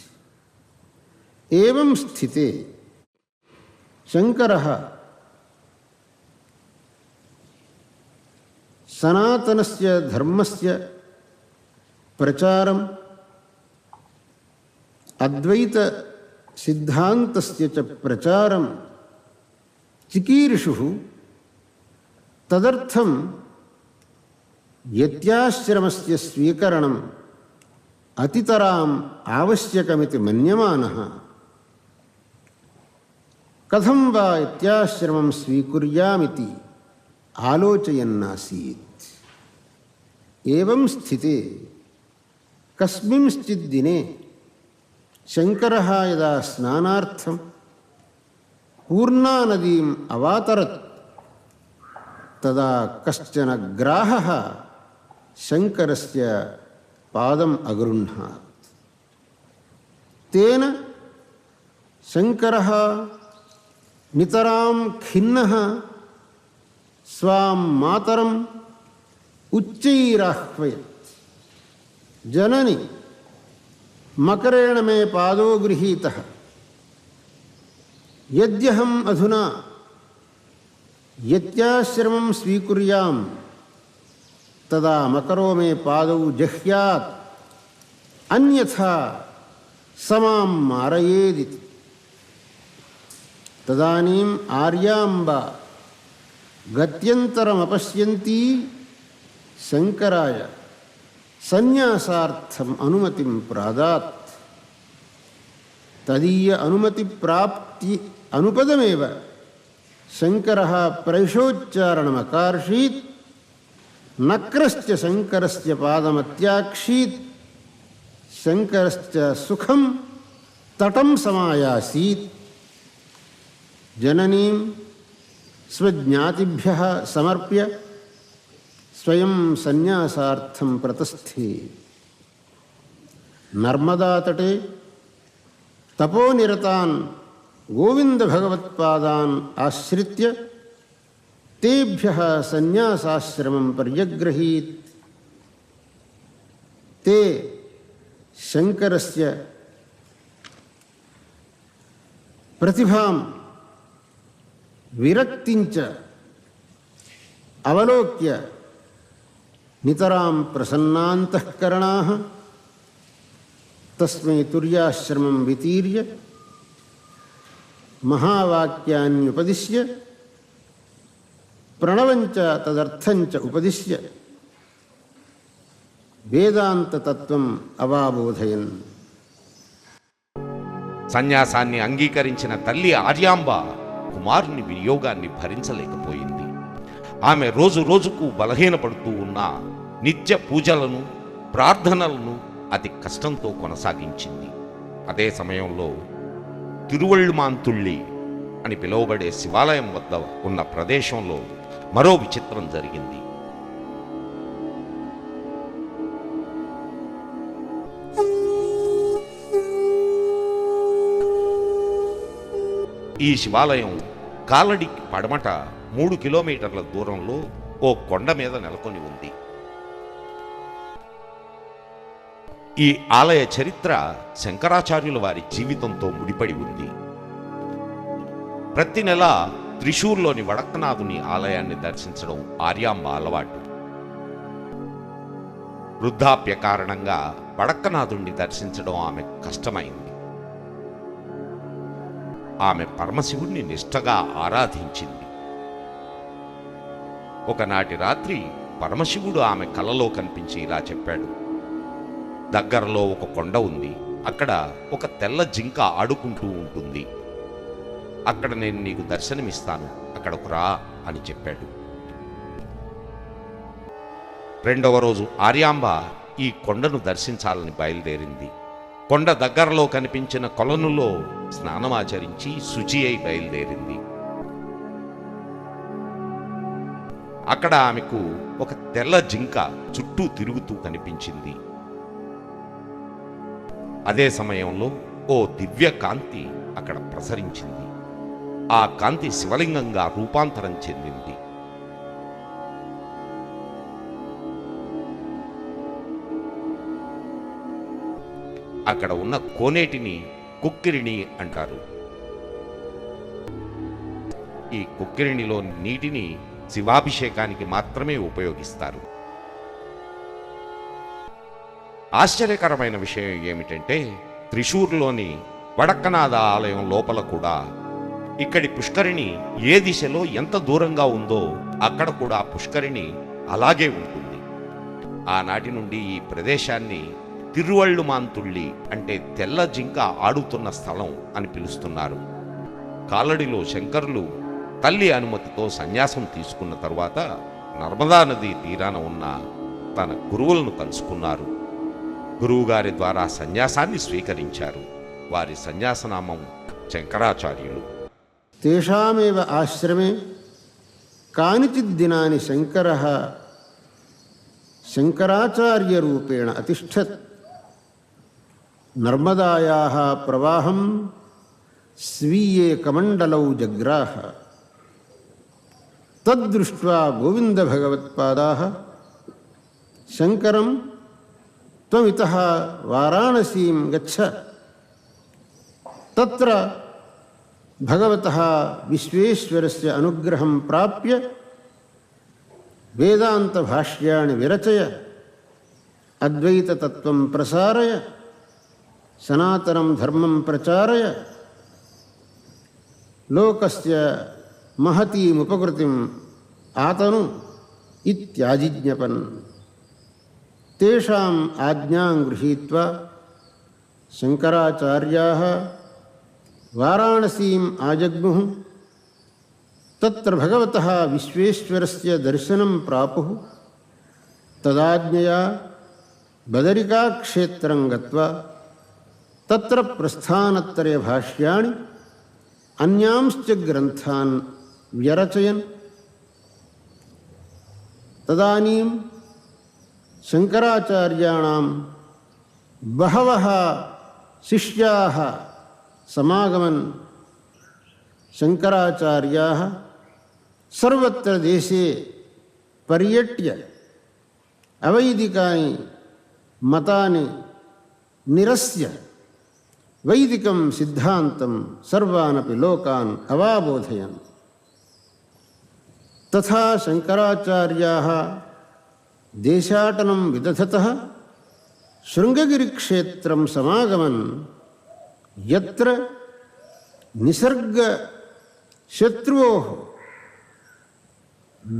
ఏవం స్థితే శంకరః సనాతనస్య ధర్మస్య ప్రచారం అద్వైత సిద్ధాంతస్య చ ప్రచారం చికీర్షుః. తదర్థం యత్యాశ్రమస్య స్వీకరణం అతితరాం ఆవశ్యకమితి మన్యమానః. కథం వా యత్యాశ్రమం స్వీకుర్యామితి ఆలోచయన్నాసీత్. ఏవం స్థితే కస్మింశ్చిద్ దినే శంకరः యదా స్నానార్థం పూర్ణానదీం అవాతరత్ తదా కశ్చన గ్రాహః శంకరస్య పాదం అగృహ్ణాత్. తేన శంకరः నితరాం ఖిన్నః స్వాం మాతరం ఉచ్చైరాహ్వయత్. జనని మకరేణ మే పాదో గృహీతః. యద్యహం అధునా యత్యాశ్రమం స్వీకుర్యాం తదా మకరో మే పాదౌ జహ్యాత్. అన్యథా సమాం మారయేదితి. తదానీం ఆర్యాంబ గత్యంతరమపశ్యంతి శంకరాయ సన్యాసార్థం అనుమతిం ప్రాదాత్. తదీయ అనుమతి ప్రాప్తి అనుపదమేవ శంకరः ప్రైషోచ్చారణమకార్షీత్. నక్రశ్చ శంకరస్య పాదమత్యాక్షీత్. శంకరశ్చ సుఖం తటం సమాయాసీత్. జననీం స్వజ్ఞాతిభ్యః సమర్ప్య స్వయం సన్యాసార్థం ప్రతస్థే. నర్మదాతటే తపోనిరతాన్ గోవిందభగవత్పాదాన్ ఆశ్రిత్య తేభ్యః సన్యాసాశ్రమం పర్యగ్రహీత్. తే శంకరస్య ప్రతిభాం విరక్తించ అవలోక్య నితరాం ప్రసన్నాంతఃకరణాః తస్మై తుర్యాశ్రమం వితీర్య మహావాక్యాన్యుపదిశ్య ప్రణవంచ తదర్థంచ ఉపదిశ్య వేదాంతతత్వం అవాబోధయన్. సన్యాసాన్ని అంగీకరించిన తల్లి ఆర్యాంబ కుమారుని వినియోగాన్ని భరించలేకపోయింది. ఆమె రోజు రోజుకు బలహీనపడుతూ ఉన్న నిత్య పూజలను ప్రార్థనలను అతి కష్టంతో కొనసాగించింది. అదే సమయంలో తిరువళ్ళుమాంతుళ్ళి అని పిలువబడే శివాలయం వద్ద ఉన్న ప్రదేశంలో మరో విచిత్రం జరిగింది. ఈ శివాలయం కాలడికి పడమట 3 కిలోమీటర్ల దూరంలో ఓ కొండ మీద నెలకొని ఉంది. ఈ ఆలయ చరిత్ర శంకరాచార్యుల వారి జీవితంతో ముడిపడి ఉంది. ప్రతి నెల త్రిశూర్లోని వడక్కనాథుని ఆలయాన్ని దర్శించడం ఆర్యాంబ అలవాటు. వృద్ధాప్య కారణంగా వడక్కనాథుణ్ణి దర్శించడం ఆమె కష్టమైంది. ఆమె పరమశివుణ్ణి నిష్ఠగా ఆరాధించింది. ఒకనాటి రాత్రి పరమశివుడు ఆమె కలలో కనిపించి ఇలా చెప్పాడు: దగ్గరలో ఒక కొండ ఉంది, అక్కడ ఒక తెల్ల జింక ఆడుకుంటూ ఉంటుంది, అక్కడ నేను నీకు దర్శనమిస్తాను, అక్కడకు రా అని చెప్పాడు. రెండవ రోజు ఆర్యాంబ ఈ కొండను దర్శించాలని బయలుదేరింది. కొండ దగ్గరలో కనిపించిన కొలనులో స్నానమాచరించి శుచి అయి బయలుదేరింది. అక్కడ ఆమెకు ఒక తెల్ల జింక చుట్టూ తిరుగుతూ కనిపించింది. అదే సమయంలో ఓ దివ్య కాంతి అక్కడ ప్రసరించింది. ఆ కాంతి శివలింగంగా రూపాంతరం చెందింది. అక్కడ ఉన్న కోనేటిని కుక్కిరిణి అంటారు. ఈ కుక్కిరిణిలో నీటిని శివాభిషేకానికి మాత్రమే ఉపయోగిస్తారు. ఆశ్చర్యకరమైన విషయం ఏమిటంటే, త్రిశూర్లోని వడక్కనాథ ఆలయం లోపల కూడా ఇక్కడి పుష్కరిణి ఏ దిశలో ఎంత దూరంగా ఉందో అక్కడ కూడా పుష్కరిణి అలాగే ఉంటుంది. ఆనాటి నుండి ఈ ప్రదేశాన్ని తిరువళ్ళుమాంతుళ్ళి అంటే తెల్ల జింక ఆడుతున్న స్థలం అని పిలుస్తున్నారు. కాలడిలో శంకరులు తల్లి అనుమతితో సన్యాసం తీసుకున్న తరువాత నర్మదా నది తీరాన ఉన్న తన గురువులను కలుసుకున్నారు. గురువుగారి ద్వారా సన్యాసాన్ని స్వీకరించారు. వారి సన్యాసనామం శంకరాచార్యులు. తేషామేవ ఆశ్రమే కానిచిద్ దినాని శంకరః శంకరాచార్యరూపేణ అతిష్ఠత్. నర్మదాయాః ప్రవాహం స్వీయే కమండలౌ జగ్రాహ. తద్దృష్ట్వా గోవిందభగవత్పాదాః శంకరం త్వమితః వారాణసీం గచ్చ. తత్ర భగవతః విశ్వేశ్వరస్య అనుగ్రహం ప్రాప్య వేదాంతభాష్యాణి విరచయ అద్వైతతత్వం ప్రసారయ సనాతనం ధర్మం ప్రచారయ లోకస్య మహతీముపకృతిం ఆతను ఇత్యాజిజ్ఞపన్. తేషాం ఆజ్ఞాం గృహీత్వా శంకరాచార్యాః వారాణసీం ఆజగ్ముః. తత్ర భగవతః విశ్వేశ్వరస్య దర్శనం ప్రాపుః. తదాజ్ఞయా బదరికాక్షేత్రం గత్వా తత్ర ప్రస్థానత్రయ భాష్యాణి అన్యాంశ్చ గ్రంథాన్ వ్యరచయన్. తదానీం శంకరాచార్యాణాం బహవః శిష్యాః సమాగమన్. శంకరాచార్యాः సర్వత్ర దేశే పర్యట్య అవైదికాని మతాని నిరస్య వైదికం సిద్ధాంతం సర్వానపి లోకాన్ అవాబోధయన్. తథా శంకరాచార్యాः దేశాటనం విదధతః శృంగగిరిక్షేత్రం సమాగమన్ యత్ర నిసర్గ శత్రువోః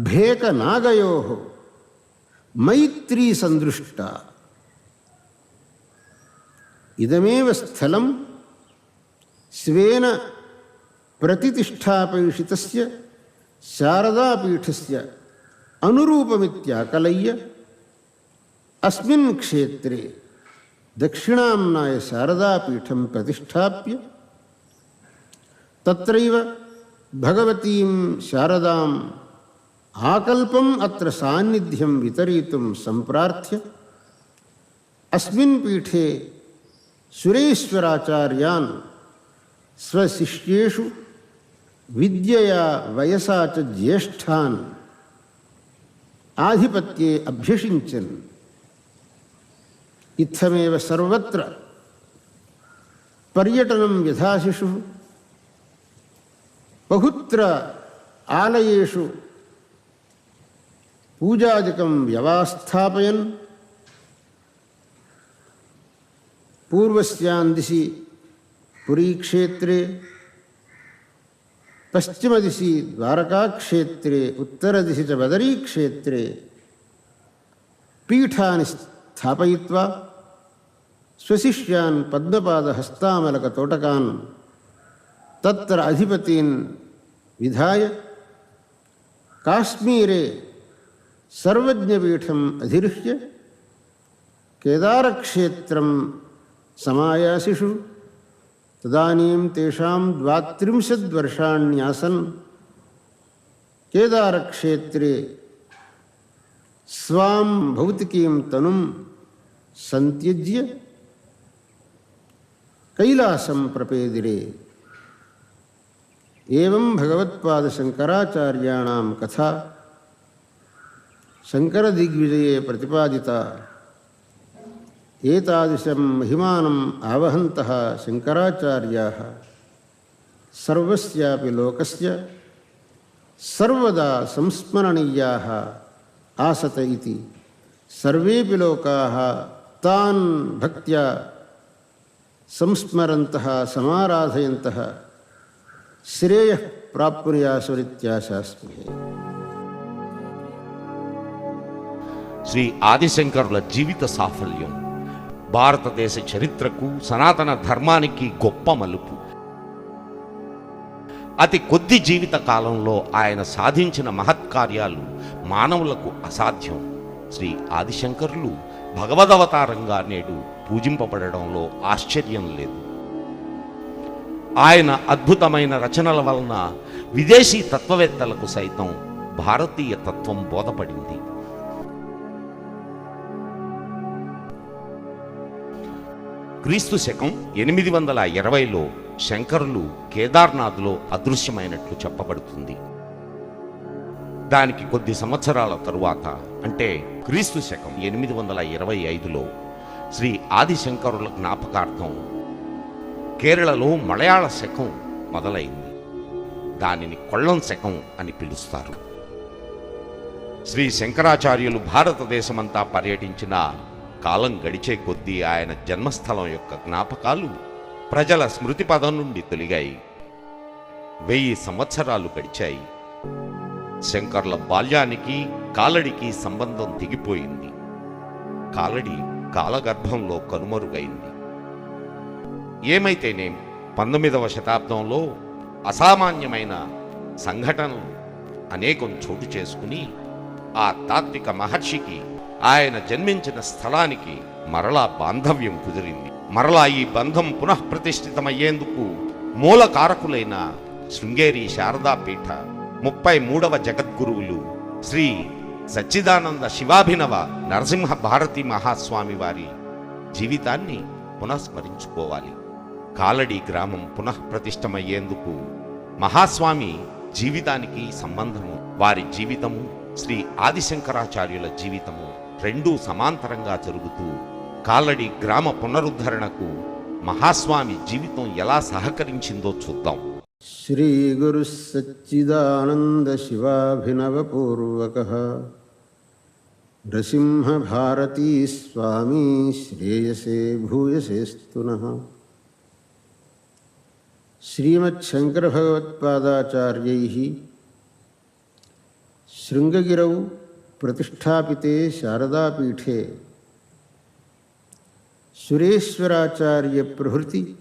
భేకనాగయోః మైత్రీ సందృష్టా. ఇదమేవ స్థలం స్వేన ప్రతిష్టాపయిషితస్య శారదాపీఠస్య అనురూపమిత్యాకలయ్య అస్మిన్ క్షేత్రే దక్షిణాంనాయ శారదాపీఠం ప్రతిష్టాప్య తత్రైవ భగవతీం శారదాం ఆకల్పం అత్ర సాన్నిధ్యం వితరీతుం సంప్రార్థ్య అస్మిన్ పీఠే సురేశ్వరాచార్యాన్ స్వశిష్యేషు విద్యయా వయసా చ జ్యేష్ఠాన్ ఆధిపత్యే అభ్యషించన్. ఇత్తమేవ సర్వత్ర పర్యటనం యథాశిశుః బహుత్ర ఆలయేషు పూజాదికం వ్యవస్థాపయన్ పూర్వస్యాం దిశి పురీక్షేత్రే పశ్చిమదిశి ద్వారకాక్షేత్రే ఉత్తరదిశి చ బదరీక్షేత్రే పీఠాని స్థాపయిత్వా స్వశిష్యాన్ పద్మపాదహస్తామలకతోటకాన్ తత్ర అధిపతీన్ విధాయ కాశ్మీరే సర్వజ్ఞపీఠం అధిరుహ్య కేదారక్షేత్రం సమాయాసిషు తదనీం తేషాం 32 వర్షాణ్యాసన్ కేదారక్షేత్రే స్వాం భౌతికీం తనుం సంత్యజ్య కైలాసం ప్రపేదిరే. ఏవం భగవత్పాద శంకరాచార్యాణాం కథా శంకరదిగ్విజయే ప్రతిపాదిత. ఏతాదృశం మహిమానం ఆవహంతః శంకరాచార్యాः సర్వస్యాపి లోకస్య సర్వదా సంస్మరణీయాः ఆసత ఇతి సర్వేపి లోకాः తాన్ భక్త్యా సంస్మరంతః సమారాధయంతః శ్రేయః ప్రాప్నుయాసురిత్యాశాస్మి. శ్రీ ఆదిశంకరుల జీవిత సాఫల్యం భారతదేశ చరిత్రకు సనాతన ధర్మానికి గొప్ప మలుపు. అతి కొద్ది జీవిత కాలంలో ఆయన సాధించిన మహత్కార్యాలు మానవులకు అసాధ్యం. శ్రీ ఆదిశంకరులు భగవదవతారంగా నేడు పూజింపబడడంలో ఆశ్చర్యం లేదు. ఆయన అద్భుతమైన రచనల వలన విదేశీ తత్వవేత్తలకు సైతం భారతీయ తత్వం బోధపడింది. క్రీస్తు శకం 820లో శంకరులు కేదార్నాథ్లో అదృశ్యమైనట్లు చెప్పబడుతుంది. దానికి కొద్ది సంవత్సరాల తరువాత అంటే క్రీస్తు శకం 825లో శ్రీ ఆదిశంకరుల జ్ఞాపకార్థం కేరళలో మలయాళ శకం మొదలైంది. దానిని కొల్లం శకం అని పిలుస్తారు. శ్రీ శంకరాచార్యులు భారతదేశమంతా పర్యటించిన కాలం గడిచే కొద్దీ ఆయన జన్మస్థలం యొక్క జ్ఞాపకాలు ప్రజల స్మృతిపదం నుండి తొలిగాయి. 1000 సంవత్సరాలు గడిచాయి. శంకర్ల బాల్యానికి కాలడికి సంబంధం తెగిపోయింది. కాలడి కాలగర్భంలో కనుమరుగైంది. ఏమైతేనేం 19వ శతాబ్దంలో అసామాన్యమైన సంఘటనలు అనేకం చోటు చేసుకుని ఆ తాత్విక మహర్షికి ఆయన జన్మించిన స్థలానికి మరలా బాంధవ్యం కుదిరింది. మరలా ఈ బంధం పునఃప్రతిష్ఠితమయ్యేందుకు మూల కారకులైన శృంగేరి శారదాపీఠ 33వ జగద్గురువులు శ్రీ సచ్చిదానంద శివాభినవ నరసింహ భారతి మహాస్వామి వారి జీవితాన్ని పునఃస్మరించుకోవాలి. కాలడి గ్రామం పునఃప్రతిష్ఠమయ్యేందుకు మహాస్వామి జీవితానికి సంబంధము, వారి జీవితము శ్రీ ఆదిశంకరాచార్యుల జీవితము రెండూ సమాంతరంగా జరుగుతూ కాలడి గ్రామ పునరుద్ధరణకు మహాస్వామి జీవితం ఎలా సహకరించిందో చూద్దాం. శ్రీ గురు సచ్చిదానంద శివాభినవపూర్వక నృసింహ భారతీ స్వామి శ్రేయసే భూయసేస్తునః. శ్రీమచ్చంకరభగవత్పాదాచార్యైః శృంగగిరౌ ప్రతిష్టాపితే శారదాపీఠే సురేశ్వరాచార్య ప్రభృతి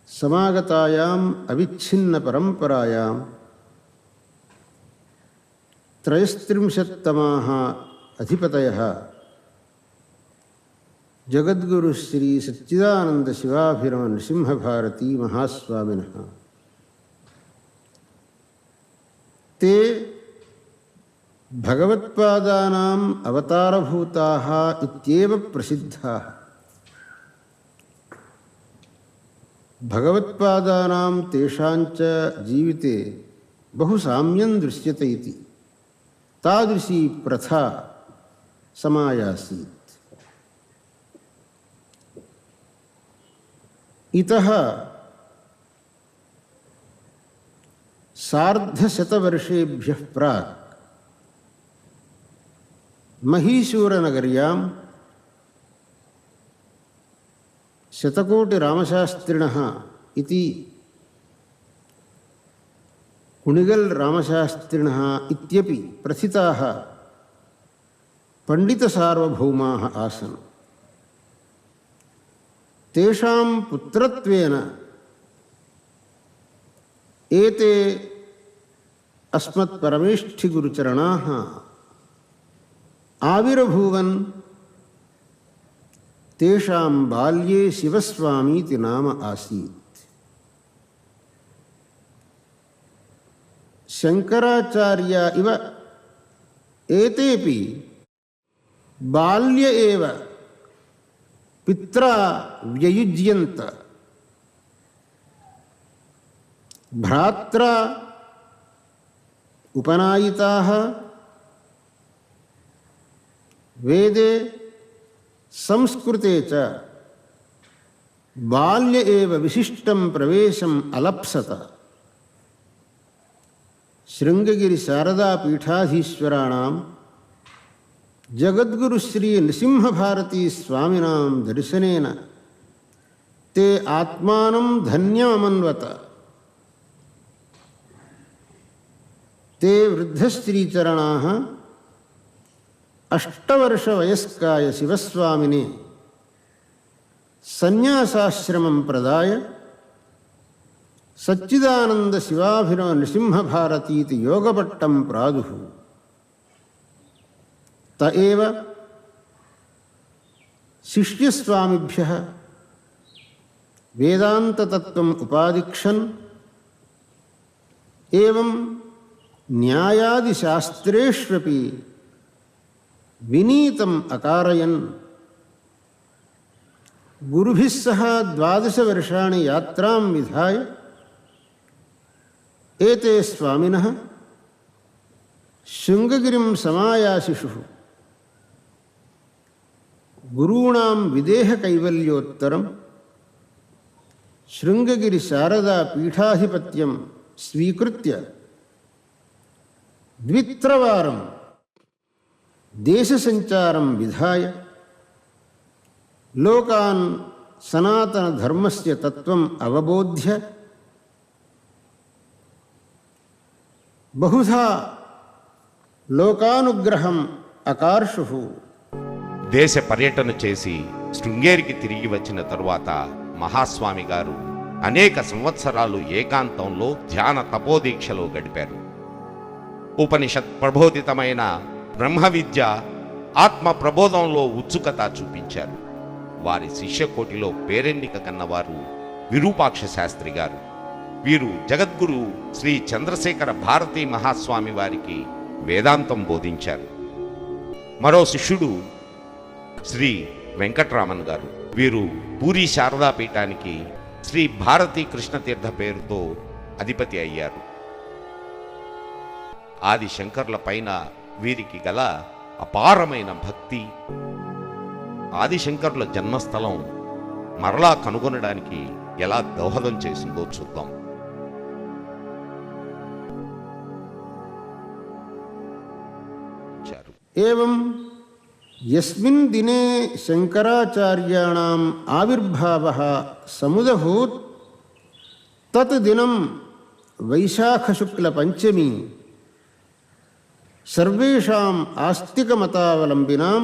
సమాగతాయాం అవిచ్ఛిన్న పరంపరాయాం త్రయస్త్రింశత్తమాః అధిపతయః జగద్గురు శ్రీ సచ్చిదానంద శివాభిరమ నృసింహ భారతీ మహాస్వామినః తే భగవత్పాదానాం అవతారభూతాః ఇత్యేవ ప్రసిద్ధాః. భగవత్పాదానాం తేషాంచ జీవితే బహు సామ్యం దృశ్యతే ఇతి తాదృశీ ప్రథా సమాయాసీత్. ఇతః సార్ధశతవర్షేభ్యః ప్రాక్ మహీశూరనగర్యాం శతకోటిరామశాస్త్రిణः इति कुणिगल् रामशास्त्रिणः इत्यपि प्रथिताः पण्डितसार्वभौमाः आसन्. तेषां पुत्रत्वेन एते अस्मत्परमेष्ठिगुरुचरणाः आविर्भूवन्. तेषां बाल्ये शिवस्वामीति नाम आसीत्. शंकराचार्य इव एतेपि बाल्य एव पित्रा व्ययुज्यन्त. भ्रात्रा उपनायिताः वेदे संस्कृते च बाल्य एव विशिष्टं प्रवेशम् अलप्सत. शृंगगिरि शारदा पीठाधीश्वराणां जगद्गुरु श्री नृसिंह भारती स्वामिनां दर्शनेन ते आत्मानं धन्यमन्वत. ते वृद्धश्रीचरणाः अष्टवर्षवयस्काय शिवस्वामिने सन्यासाश्रमं प्रदाय सच्चिदानंद शिवाभिनव नृसिंह भारतीति योगपट्टं प्रादुः. त एव शिष्यस्वामिभ्यः वेदान्ततत्त्वम् उपादिक्षन् एवं न्यायादिशास्त्रेष्वपि विनीतम् अकारयन् गुरुभिः सह 12 वर्षाणि यात्रां विधाय एते स्वामिनः शृंगगिरिं समायाशिषुः. गुरूणां विदेहकैवल्योत्तरं शृंगगिरि शारदा पीठाधिपत्यं स्वीकृत्य द्वित्रवारं देशसञ्चारं विधाय लोकान् सनातनधर्मस्य तत्त्वम् अवबोध्य बहुधा लोकानुग्रहम् अकार्षुः. దేశ పర్యటన చేసి శృంగేరికి తిరిగి వచ్చిన తరువాత మహాస్వామి గారు అనేక సంవత్సరాలు ఏకాంతంలో ధ్యాన తపోదీక్షలో గడిపారు. ఉపనిషత్ ప్రబోధితమైన బ్రహ్మ విద్య ఆత్మ ప్రబోధంలో ఉత్సుకత చూపించారు. వారి శిష్యకోటిలో పేరెన్నిక కన్నవారు విరూపాక్ష శాస్త్రి గారు. వీరు జగద్గురు శ్రీ చంద్రశేఖర భారతీ మహాస్వామి వారికి వేదాంతం బోధించారు. మరో శిష్యుడు శ్రీ వెంకట్రామన్ గారు. వీరు పూరీ శారదా పీఠానికి శ్రీ భారతీ కృష్ణతీర్థ పేరుతో అధిపతి అయ్యారు. ఆది శంకర్ల పైన వీరికి గల అపారమైన భక్తి, ఆదిశంకరుల జన్మస్థలం మరలా కనుగొనడానికి ఎలా దోహదం చేసిందో చూద్దాం. ఏవం యస్మిన్ దినే శంకరాచార్యాణం ఆవిర్భావః సముదభూత్ తత్ దినం వైశాఖ శుక్ల పంచమి సర్వేషాం ఆస్తికమతావలంబినాం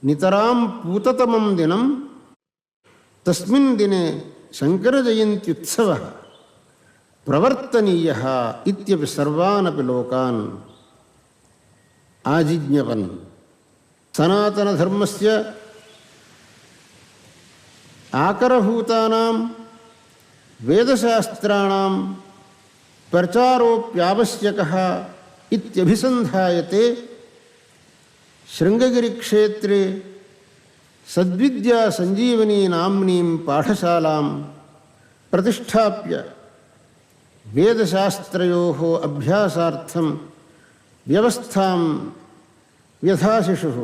నితరాం పూతతమం దినం తస్మిన్ దినే శంకరజయంత్యుత్సవః ప్రవర్తనీయః ఇత్యపి సర్వానపి లోకాన్ ఆజిజ్ఞవన్. సనాతనధర్మస్య ఆకరభూతానాం వేదశాస్త్రాణం ప్రచారోప్యావశ్యకః ఇత్యభిసంధాయతే శృంగగిరిక్షేత్రే సద్విద్యా సంజీవనీ నామ్నీం పాఠశాలాం ప్రతిష్టాప్య వేదశాస్త్రయోః అభ్యాసార్థం వ్యవస్థాం వ్యథాశిషుః.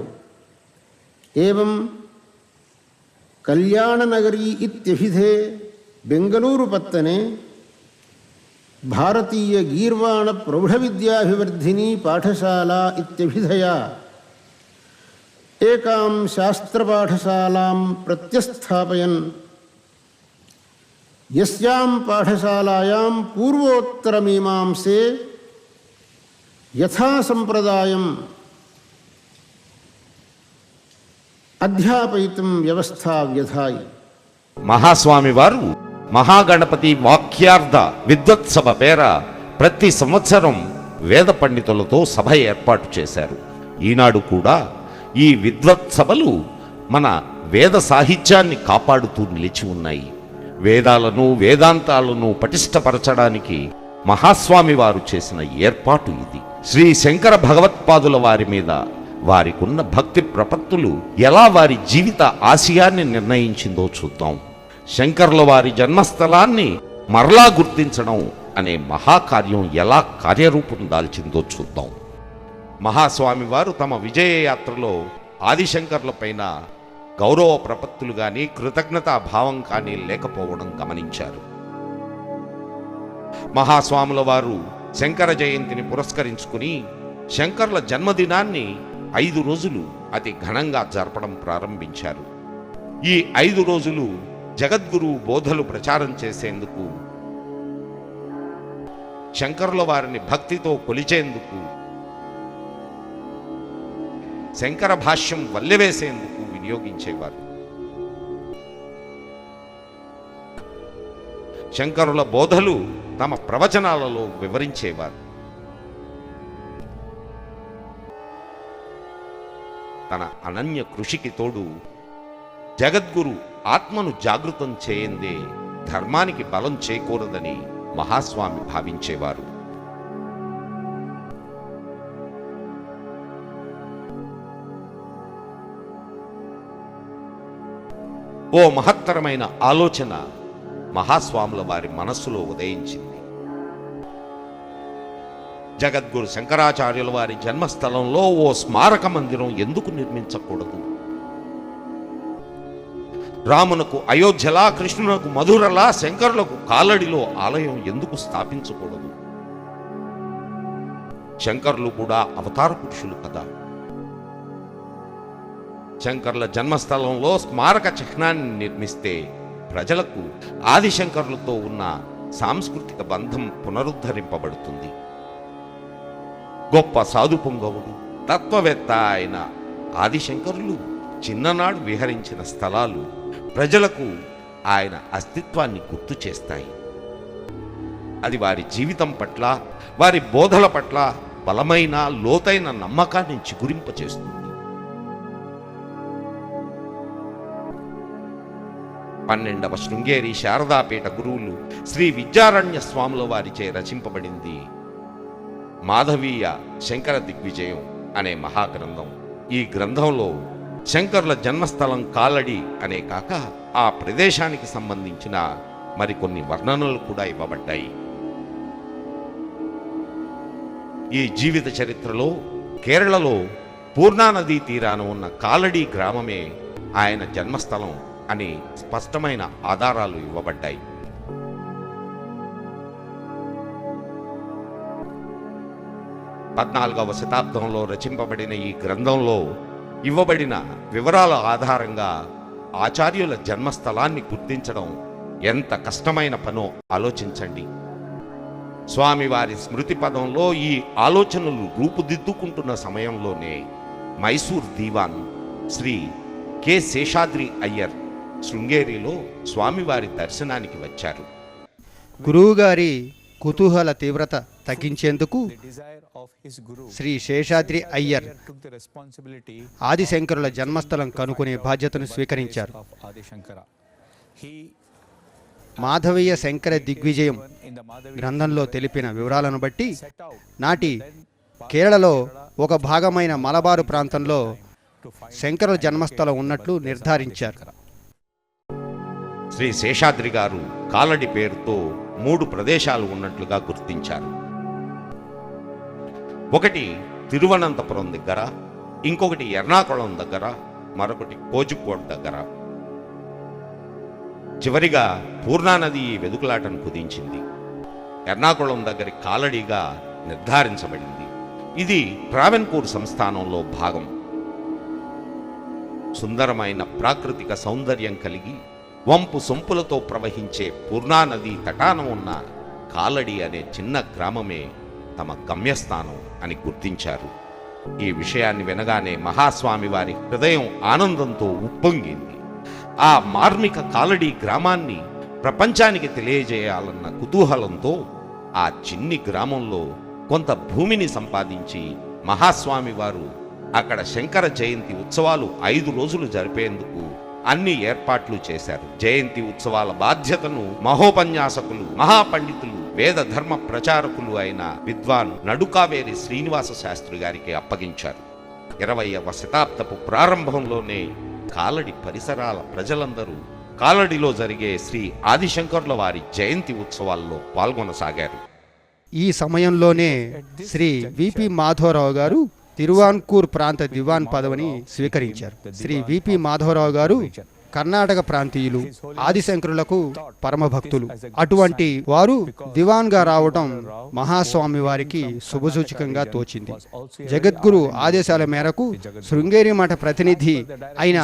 ఏవం కళ్యాణనగరీ ఇత్యభిధే బెంగళూరుపత్తనే భారతీయ గీర్వాణ ప్రౌఢవిద్యాభివర్ధినీ పాఠశాలా ఇత్యభిధయా ఏకాం శాస్త్రపాఠశాలాం ప్రత్యస్థాపయన్ యస్యాం పాఠశాలాయాం పూర్వోత్తరమీమాంసే యథాసంప్రదాయం అధ్యాపయితుం వ్యవస్థా వ్యధాయి. మహాస్వామి వారు మహాగణపతి వాక్యార్థ విద్వత్సభ పేర ప్రతి సంవత్సరం వేద పండితులతో సభ ఏర్పాటు చేశారు. ఈనాడు కూడా ఈ విద్వత్సభలు మన వేద సాహిత్యాన్ని కాపాడుతూ నిలిచి ఉన్నాయి. వేదాలను వేదాంతాలను పటిష్టపరచడానికి మహాస్వామి వారు చేసిన ఏర్పాటు ఇది. శ్రీ శంకర భగవత్పాదుల వారి మీద వారికున్న భక్తి ప్రపత్తులు ఎలా వారి జీవిత ఆశయాన్ని నిర్ణయించిందో చూద్దాం. శంకరుల వారి జన్మస్థలాన్ని మరలా గుర్తించడం అనే మహాకార్యం ఎలా కార్యరూపం దాల్చిందో చూద్దాం. మహాస్వామి వారు తమ విజయయాత్రలో ఆదిశంకర్లపైన గౌరవ ప్రపత్తులు కానీ కృతజ్ఞతా భావం కానీ లేకపోవడం గమనించారు. మహాస్వాముల వారు శంకర జయంతిని పురస్కరించుకుని శంకర్ల జన్మదినాన్ని 5 రోజులు అతి ఘనంగా జరపడం ప్రారంభించారు. ఈ 5 రోజులు జగద్గురువు బోధలు ప్రచారం చేసేందుకు, శంకరుల వారిని భక్తితో కొలిచేందుకు, శంకర భాష్యం వల్లెవేసేందుకు వినియోగించేవారు. శంకరుల బోధలు తమ ప్రవచనాలలో వివరించేవారు. తన అనన్య కృషికి తోడు జగద్గురు ఆత్మను జాగృతం చేయందే ధర్మానికి బలం చేకూరదని మహాస్వామి భావించేవారు. ఓ మహత్తరమైన ఆలోచన మహాస్వాముల వారి మనస్సులో ఉదయించింది. జగద్గురు శంకరాచార్యుల వారి జన్మస్థలంలో ఓ స్మారక మందిరం ఎందుకు నిర్మించకూడదు? రామునకు అయోధ్యలా, కృష్ణునకు మధురలా, శంకరులకు కాలడిలో ఆలయం ఎందుకు స్థాపించకూడదు? శంకరులు కూడా అవతార పురుషులు కదా. శంకర్ల జన్మస్థలంలో స్మారక చిహ్నాన్ని నిర్మిస్తే ప్రజలకు ఆదిశంకరులతో ఉన్న సాంస్కృతిక బంధం పునరుద్ధరింపబడుతుంది. గొప్ప సాధు పొంగవుడు, తత్వవేత్త అయిన ఆదిశంకరులు చిన్ననాడు విహరించిన స్థలాలు ప్రజలకు ఆయన అస్తిత్వాన్ని గుర్తు చేస్తాయి. అది వారి జీవితం పట్ల, వారి బోధల పట్ల బలమైన లోతైన నమ్మకాన్ని చిగురింపచేస్తుంది. 12వ శృంగేరి శారదాపీఠ గురువులు శ్రీ విద్యారణ్య స్వాముల వారిచే రచింపబడింది మాధవీయ శంకర దిగ్విజయం అనే మహాగ్రంథం. ఈ గ్రంథంలో శంకరుల జన్మస్థలం కాలడి అనే కాక ఆ ప్రదేశానికి సంబంధించిన మరికొన్ని వర్ణనలు కూడా ఇవ్వబడ్డాయి. ఈ జీవిత చరిత్రలో కేరళలో పూర్ణానదీ తీరాన ఉన్న కాలడి గ్రామమే ఆయన జన్మస్థలం అని స్పష్టమైన ఆధారాలు ఇవ్వబడ్డాయి. పద్నాలుగవ శతాబ్దంలో రచింపబడిన ఈ గ్రంథంలో ఇవ్వబడిన వివరాల ఆధారంగా ఆచార్యుల జన్మస్థలాన్ని గుర్తించడం ఎంత కష్టమైన పనో ఆలోచించండి. స్వామివారి స్మృతి పదంలో ఈ ఆలోచనలు రూపుదిద్దుకుంటున్న సమయంలోనే మైసూర్ దీవాన్ శ్రీ కె శేషాద్రి అయ్యర్ శృంగేరిలో స్వామివారి దర్శనానికి వచ్చారు. గురువుగారి కుతూహల తీవ్రత తగ్గించేందుకు శ్రీ శేషాద్రి అయ్యర్ ఆదిశంకరుల జన్మస్థలం కనుక్కునే బాధ్యతను స్వీకరించారు. మాధవీయ శంకర దిగ్విజయం గ్రంథంలో తెలిపిన వివరాలను బట్టి నాటి కేరళలో ఒక భాగమైన మలబారు ప్రాంతంలో శంకరుల జన్మస్థలం ఉన్నట్లు నిర్ధారించారు. శ్రీ శేషాద్రి గారు కాలడి పేరుతో 3 ప్రదేశాలు ఉన్నట్లుగా గుర్తించారు. ఒకటి తిరువనంతపురం దగ్గర, ఇంకొకటి ఎర్నాకుళం దగ్గర, మరొకటి కోజికోడ్ దగ్గర. చివరిగా పూర్ణానది ఈ వెదుకులాటను కుదించింది. ఎర్నాకుళం దగ్గరి కాలడిగా నిర్ధారించబడింది. ఇది ట్రావెన్కూర్ సంస్థానంలో భాగం. సుందరమైన ప్రాకృతిక సౌందర్యం కలిగి వంపు సొంపులతో ప్రవహించే పూర్ణానది తటాన ఉన్న కాలడి అనే చిన్న గ్రామమే తమ గమ్యస్థానం అని గుర్తించారు. ఈ విషయాన్ని వినగానే మహాస్వామి వారి హృదయం ఆనందంతో ఉప్పొంగింది. ఆ మార్మిక కాలడి గ్రామాన్ని ప్రపంచానికి తెలియజేయాలన్న కుతూహలంతో ఆ చిన్ని గ్రామంలో కొంత భూమిని సంపాదించి మహాస్వామి వారు అక్కడ శంకర జయంతి ఉత్సవాలు 5 రోజులు జరిపేందుకు అన్ని ఏర్పాట్లు చేశారు. జయంతి ఉత్సవాల బాధ్యతను మహోపన్యాసకులు, మహాపండితులు, వేద ధర్మ ప్రచారకులు అయిన విద్వాన్ నడుకావేరి శ్రీనివాస శాస్త్రి గారికి అప్పగించారు. 20వ శతాబ్దపు ప్రారంభంలోనే కాలడి పరిసరాల ప్రజలందరూ కాలడిలో జరిగే శ్రీ ఆదిశంకరుల వారి జయంతి ఉత్సవాల్లో పాల్గొనసాగారు. ఈ సమయంలోనే శ్రీ విపి మాధవరావు గారు తిరువాన్కూర్ ప్రాంత దివాన్ పదవిని స్వీకరించారు. శ్రీ విపి మాధవరావు గారు కర్ణాటక ప్రాంతీయులు, ఆదిశంకరులకు పరమభక్తులు. అటువంటి వారు దివాన్గా రావటం మహాస్వామి వారికి శుభసూచకంగా తోచింది. జగద్గురు ఆదేశాల మేరకు శృంగేరి మఠ ప్రతినిధి అయిన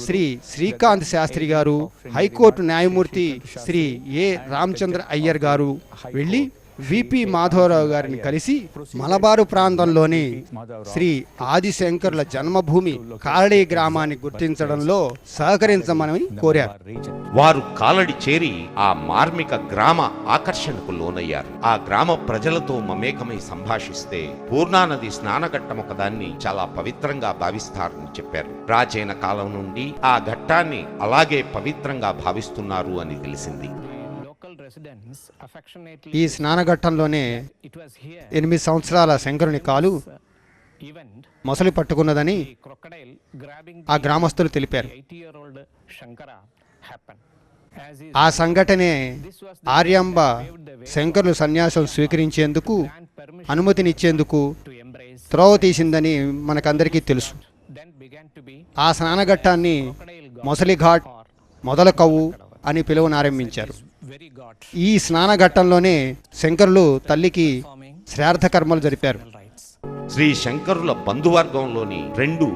శ్రీ శ్రీకాంత్ శాస్త్రి గారు, హైకోర్టు న్యాయమూర్తి శ్రీ ఏ రామచంద్ర అయ్యర్ గారు వెళ్ళి విపి మాధవరావు గారిని కలిసి మలబారు ప్రాంతంలోని శ్రీ ఆదిశంకరుల జన్మభూమి కాలడి గ్రామాన్ని గుర్తించడంలో సహకరించమని కోరారు. వారు కాలడి చేరి ఆ మార్మిక గ్రామ ఆకర్షణకు లోనయ్యారు. ఆ గ్రామ ప్రజలతో మమేకమై సంభాషిస్తే పూర్ణానది స్నానఘట్టం ఒకదాన్ని చాలా పవిత్రంగా భావిస్తారని చెప్పారు. ప్రాచీన కాలం నుండి ఆ ఘట్టాన్ని అలాగే పవిత్రంగా భావిస్తున్నారు అని తెలిసింది. ఈ స్నానఘట్టంలోనే 8 సంవత్సరాల శంకరుని కాలు మొసలి పట్టుకున్నదని ఆ గ్రామస్తులు తెలిపారు. ఆ సంఘటనే ఆర్యాంబ శంకరులు సన్యాసం స్వీకరించేందుకు అనుమతినిచ్చేందుకు త్రోవ తీసిందని మనకందరికీ తెలుసు. ఆ స్నానఘట్టాన్ని మొసలి ఘాట్, మొదల కవ్వు అని పిలువనారంభించారు. ఈ స్నానఘట్టంలోనే శంకరులు తల్లికి శ్రార్థ కర్మలు జరిపారు. శ్రీ శంకరుల బంధువర్గంలోని 2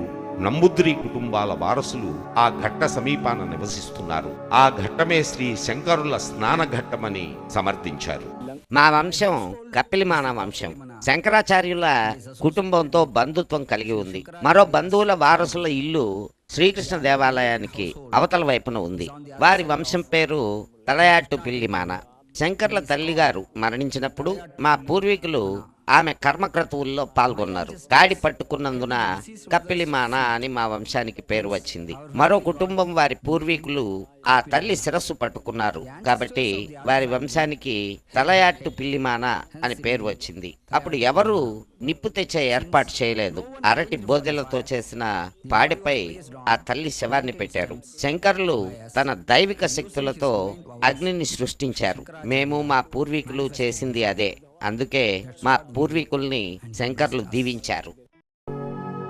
నంబుద్రి కుటుంబాల వారసులు ఆ ఘట్ట సమీపాన నివసిస్తున్నారు. ఆ ఘట్టమే శ్రీ శంకరుల స్నానఘట్టమని సమర్థించారు. మా వంశం కపిలిమాన వంశం. శంకరాచార్యుల కుటుంబంతో బంధుత్వం కలిగి ఉంది. మరో బంధువుల వారసుల ఇల్లు శ్రీకృష్ణ దేవాలయానికి అవతల వైపున ఉంది. వారి వంశం పేరు తలయాట్టు పిల్లిమాన. శంకర్ల తల్లిగారు మరణించినప్పుడు మా పూర్వీకులు ఆమె కర్మక్రతువుల్లో పాల్గొన్నారు. గాడి పట్టుకున్నందున కప్పిలిమాన అని మా వంశానికి పేరు వచ్చింది. మరో కుటుంబం వారి పూర్వీకులు ఆ తల్లి శిరస్సు పట్టుకున్నారు కాబట్టి వారి వంశానికి తలయాట్టు పిల్లిమాన అని పేరు వచ్చింది. అప్పుడు ఎవరు నిప్పు తెచ్చే ఏర్పాటు చేయలేదు. అరటి బోదెలతో చేసిన పాడిపై ఆ తల్లి శవాన్ని పెట్టారు. శంకరులు తన దైవిక శక్తులతో అగ్నిని సృష్టించారు. మేము మా పూర్వీకులు చేసింది అదే. అందుకే మా పూర్వీకుల్ని శంకర్లు దీవించారు.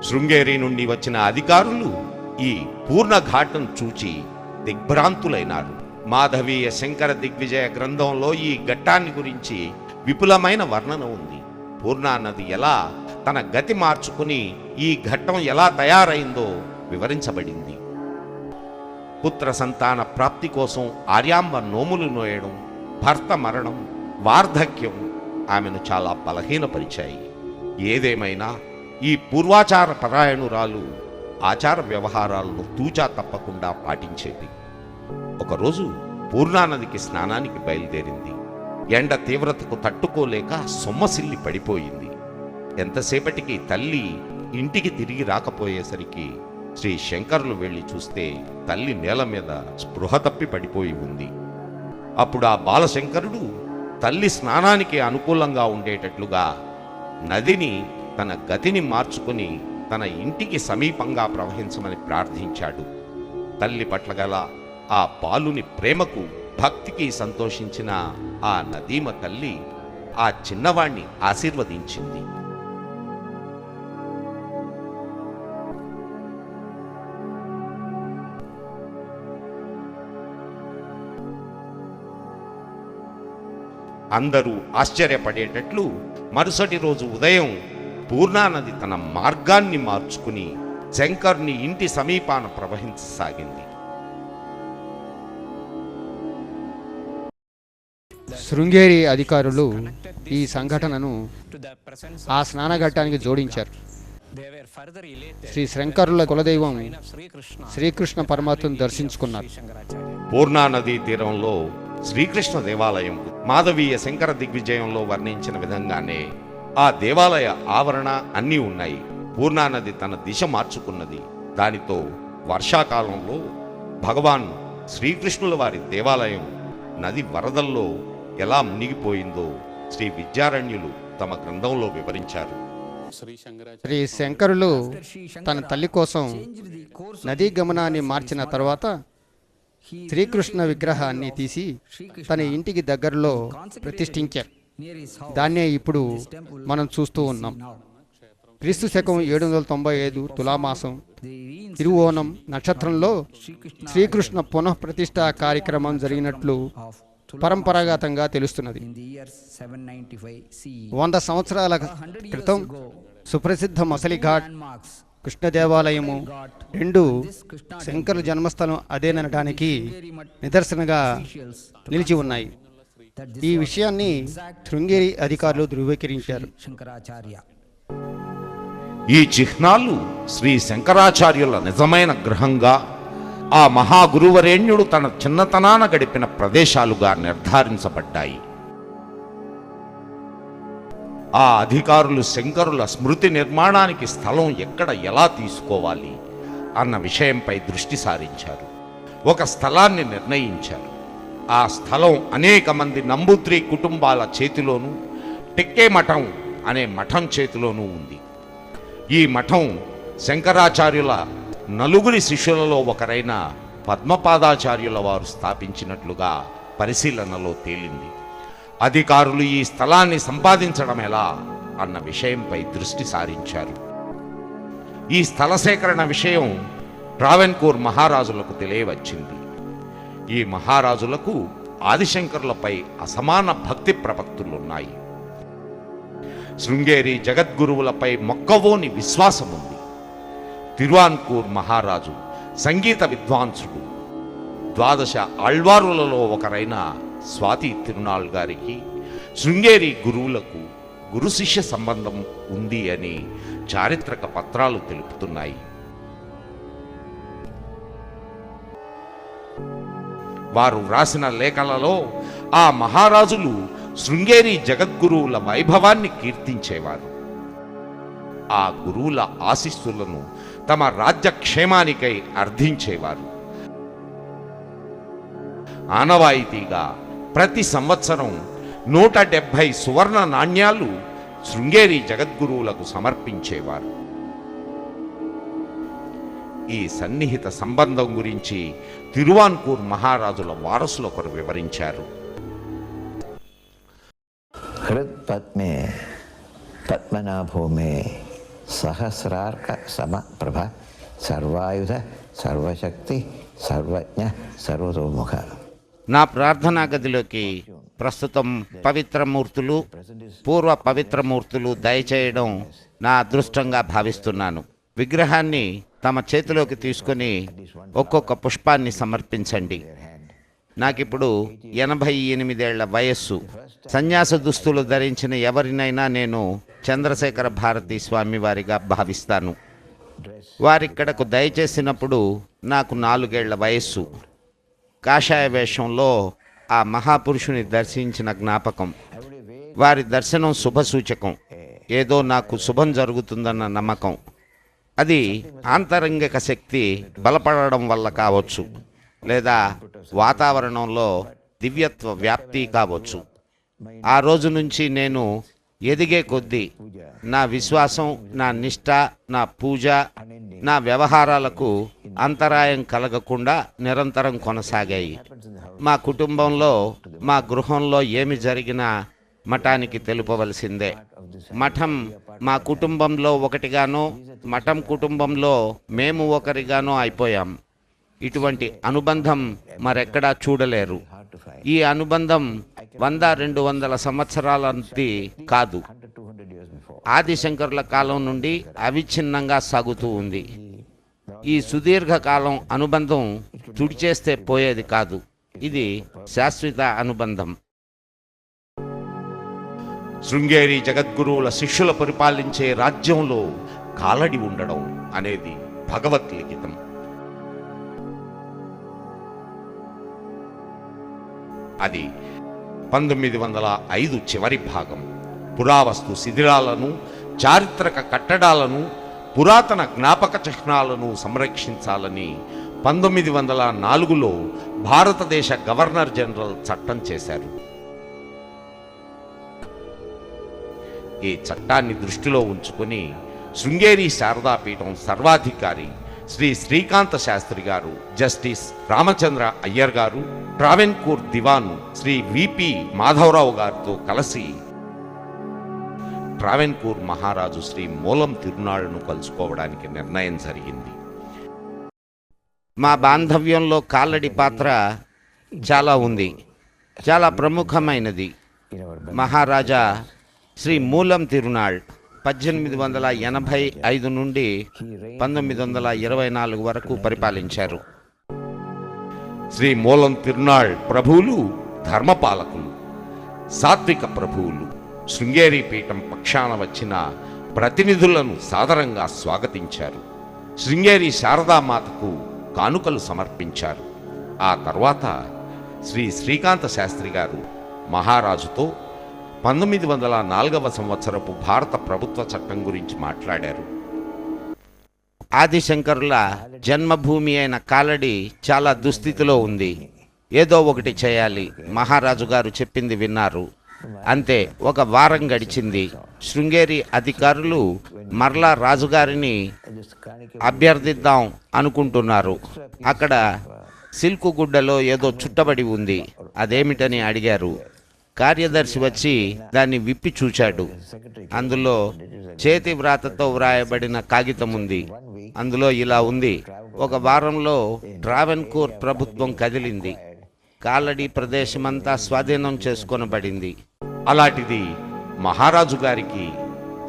శృంగేరి నుండి వచ్చిన అధికారులు ఈ పూర్ణ ఘాటం చూచి దిగ్భ్రాంతులైనారు. మాధవీయ శంకర దిగ్విజయ గ్రంథంలో ఈ ఘట్టాన్ని గురించి విపులమైన వర్ణన ఉంది. పూర్ణానది ఎలా తన గతి మార్చుకుని ఈ ఘట్టం ఎలా తయారైందో వివరించబడింది. పుత్ర సంతాన ప్రాప్తి కోసం ఆర్యాంబ నోములు నోయడం, భర్త మరణం, వార్ధక్యం ఆమెను చాలా బలహీనపరిచాయి. ఏదేమైనా ఈ పూర్వాచార పరాయణురాలు ఆచార వ్యవహారాలను తూచా తప్పకుండా పాటించేది. ఒకరోజు పూర్ణానదికి స్నానానికి బయలుదేరింది. ఎండ తీవ్రతకు తట్టుకోలేక సొమ్మసిల్లి పడిపోయింది. ఎంతసేపటికి తల్లి ఇంటికి తిరిగి రాకపోయేసరికి శ్రీ శంకరులు వెళ్ళి చూస్తే తల్లి నేల మీద స్పృహ తప్పి పడిపోయి ఉంది. అప్పుడు ఆ బాలశంకరుడు తల్లి స్నానానికి అనుకూలంగా ఉండేటట్లుగా నదిని తన గతిని మార్చుకుని తన ఇంటికి సమీపంగా ప్రవహించమని ప్రార్థించాడు. తల్లి పట్ల గల ఆ బాలుని ప్రేమకు, భక్తికి సంతోషించిన ఆ నదీమ తల్లి ఆ చిన్నవాణ్ణి ఆశీర్వదించింది. అందరూ ఆశ్చర్యపడేటట్లు మరుసటి రోజు ఉదయం పూర్ణానది తన మార్గాన్ని మార్చుకుని శంకర్ని ఇంటి సమీపాన ప్రవహించసాగింది. శృంగేరి అధికారులు ఈ సంఘటనను ఆ స్నానఘట్టానికి జోడించారు. శ్రీ శంకరుల కులదైవం శ్రీకృష్ణ పరమాత్మను దర్శించుకున్నారు. పూర్ణానదీ తీరంలో శ్రీకృష్ణ దేవాలయం మాధవీయ శంకర దిగ్విజయంలో వర్ణించిన విధంగానే ఆ దేవాలయ ఆవరణ అన్నీ ఉన్నాయి. పూర్ణానది తన దిశ మార్చుకున్నది. దానితో వర్షాకాలంలో భగవాన్ శ్రీకృష్ణుల వారి దేవాలయం నది వరదల్లో ఎలా మునిగిపోయిందో శ్రీ విద్యారణ్యులు తమ గ్రంథంలో వివరించారు. శ్రీ శంకరులు తన తల్లి కోసం నదీ గమనాన్ని మార్చిన తర్వాత శ్రీకృష్ణ విగ్రహాన్ని తీసి తన ఇంటికి దగ్గరలో ప్రతిష్ఠించారు. దాన్నే ఇప్పుడు మనం చూస్తూ ఉన్నాం. క్రీస్తు శకం 795 తులామాసం తిరువోణం నక్షత్రంలో శ్రీకృష్ణ పునఃప్రతిష్ఠ కార్యక్రమం జరిగినట్లు పరంపరాగతంగా తెలుస్తున్నది. 100 సంవత్సరాల క్రితం సుప్రసిద్ధ మసలిఘాట్ కృష్ణ దేవాలయము రెండు శంకరుల జన్మస్థలం అదేననడానికి నిదర్శనగా నిలిచి ఉన్నాయి. ఈ విషయాన్ని శృంగేరి అధికారులు ధృవీకరించారు. ఈ చిహ్నాలు శ్రీ శంకరాచార్యుల నిజమైన గృహంగా, ఆ మహాగురువరేణ్యుడు తన చిన్నతనాన గడిపిన ప్రదేశాలుగా నిర్ధారించబడ్డాయి. ఆ అధికారులు శంకరుల స్మృతి నిర్మాణానికి స్థలం ఎక్కడ ఎలా తీసుకోవాలి అన్న విషయంపై దృష్టి సారించారు. ఒక స్థలాన్ని నిర్ణయించారు. ఆ స్థలం అనేక మంది నంబూద్రి కుటుంబాల చేతిలోనూ, టెక్కే మఠం అనే మఠం చేతిలోనూ ఉంది. ఈ మఠం శంకరాచార్యుల నలుగురి శిష్యులలో ఒకరైన పద్మపాదాచార్యుల వారు స్థాపించినట్లుగా పరిశీలనలో తేలింది. అధికారులు ఈ స్థలాన్ని సంపాదించడం ఎలా అన్న విషయంపై దృష్టి సారించారు. ఈ స్థల సేకరణ విషయం ట్రావెన్కోర్ మహారాజులకు తెలియవచ్చింది. ఈ మహారాజులకు ఆదిశంకరులపై అసమాన భక్తి ప్రపత్తులున్నాయి. శృంగేరి జగద్గురువులపై మొక్కవోని విశ్వాసముంది. తిరువాన్కూర్ మహారాజు సంగీత విద్వాంసుడు. 12 ఆళ్వారులలో ఒకరైన స్వాతి తిరునాళ్ గారికి శృంగేరి గురువులకు గురు శిష్య సంబంధం ఉంది అని చారిత్రక పత్రాలు తెలుపుతున్నాయి. వారు వ్రాసిన లేఖలలో ఆ మహారాజులు శృంగేరి జగద్గురువుల వైభవాన్ని కీర్తించేవారు. ఆ గురువుల ఆశీస్సులను తమ రాజ్యక్షేమానికై అర్థించేవారు. ఆనవాయితీగా ప్రతి సంవత్సరం 170 సువర్ణ నాణ్యాలు శృంగేరి జగద్గురువులకు సమర్పించేవారు. ఈ సన్నిహిత సంబంధం గురించి తిరువాన్కూర్ మహారాజుల వారసులొకరు వివరించారు. హృత్పద్మే పద్మనాభో మే సహస్రార్క సమప్రభ సర్వాయుధ సర్వశక్తి సర్వజ్ఞ సర్వతోముఖ. నా ప్రార్థనా గదిలోకి ప్రస్తుతం పవిత్రమూర్తులు, పూర్వ పవిత్రమూర్తులు దయచేయడం నా అదృష్టంగా భావిస్తున్నాను. విగ్రహాన్ని తమ చేతిలోకి తీసుకొని ఒక్కొక్క పుష్పాన్ని సమర్పించండి. నాకిప్పుడు 88 వయస్సు. సన్యాస దుస్తులు ధరించిన ఎవరినైనా నేను చంద్రశేఖర భారతీ స్వామి వారిగా భావిస్తాను. వారిక్కడకు దయచేసినప్పుడు నాకు 4 వయస్సు. కాషాయ వేషంలో ఆ మహాపురుషుని దర్శించిన జ్ఞాపకం. వారి దర్శనం శుభసూచకం. ఏదో నాకు శుభం జరుగుతుందన్న నమ్మకం. అది ఆంతరంగిక శక్తి బలపడడం వల్ల కావచ్చు, లేదా వాతావరణంలో దివ్యత్వ వ్యాప్తి కావచ్చు. ఆ రోజు నుంచి నేను ఎదిగే కొద్దీ నా విశ్వాసం, నా నిష్ఠ, నా పూజ, నా వ్యవహారాలకు అంతరాయం కలగకుండా నిరంతరం కొనసాగాయి. మా కుటుంబంలో, మా గృహంలో ఏమి జరిగినా మఠానికి తెలుపవలసిందే. మఠం మా కుటుంబంలో ఒకటిగానో, మఠం కుటుంబంలో మేము ఒకరిగానో అయిపోయాం. ఇటువంటి అనుబంధం మరెక్కడా చూడలేరు. ఈ అనుబంధం 100-200 సంవత్సరాలంతి కాదు. ఆదిశంకరుల కాలం నుండి అవిచ్ఛిన్నంగా సాగుతూ ఉంది. ఈ సుదీర్ఘకాలం అనుబంధం తుడిచేస్తే పోయేది కాదు. ఇది శాశ్వత అనుబంధం. శృంగేరి జగద్గురువుల శిష్యుల పరిపాలించే రాజ్యంలో కాలడి ఉండడం అనేది భగవత్ లిఖితం. అది 1905 చివరి భాగం. పురావస్తు శిథిలాలను, చారిత్రక కట్టడాలను, పురాతన జ్ఞాపక చిహ్నాలను సంరక్షించాలని 1904లో భారతదేశ గవర్నర్ జనరల్ చట్టం చేశారు. ఈ చట్టాన్ని దృష్టిలో ఉంచుకుని శృంగేరి శారదాపీఠం సర్వాధికారి శ్రీ శ్రీకాంత శాస్త్రి గారు, జస్టిస్ రామచంద్ర అయ్యర్ గారు, ట్రావెన్కూర్ దివాన్ శ్రీ విపి మాధవరావు గారితో కలిసి ట్రావెన్కూర్ మహారాజు శ్రీ మూలం తిరునాళ్ను కలుసుకోవడానికి నిర్ణయం జరిగింది. మా బాంధవ్యంలో కాలడి పాత్ర చాలా ఉంది, చాలా ప్రముఖమైనది. మహారాజా శ్రీ మూలం తిరునాళ్ 1885 నుండి 1924 వరకు పరిపాలించారు. శ్రీ మూలం తిరునాళ్ ప్రభువులు ధర్మపాలకులు, సాత్విక ప్రభువులు. శృంగేరి పీఠం పక్షాన వచ్చిన ప్రతినిధులను సాదరంగా స్వాగతించారు. శృంగేరి శారదామాతకు కానుకలు సమర్పించారు. ఆ తర్వాత శ్రీ శ్రీకాంత శాస్త్రి గారు మహారాజుతో 1904వ సంవత్సరపు భారత ప్రభుత్వ చట్టం గురించి మాట్లాడారు. ఆదిశంకరుల జన్మభూమి అయిన కాలడి చాలా దుస్థితిలో ఉంది. ఏదో ఒకటి చేయాలి. మహారాజు గారు చెప్పింది విన్నారు. అంతే. ఒక వారం గడిచింది. శృంగేరి అధికారులు మరలా రాజుగారిని అభ్యర్థిద్దాం అనుకుంటున్నారు. అక్కడ సిల్కు గుడ్డలో ఏదో చుట్టబడి ఉంది. అదేమిటని అడిగారు. కార్యదర్శి వచ్చి దాన్ని విప్పి చూచాడు. అందులో చేతి వ్రాతతో వ్రాయబడిన కాగితం ఉంది. అందులో ఇలా ఉంది: ఒక వారంలో ట్రావెన్కూర్ ప్రభుత్వం కదిలింది. కాలడి ప్రదేశమంతా స్వాధీనం చేసుకొనబడింది. అలాంటిది మహారాజు గారికి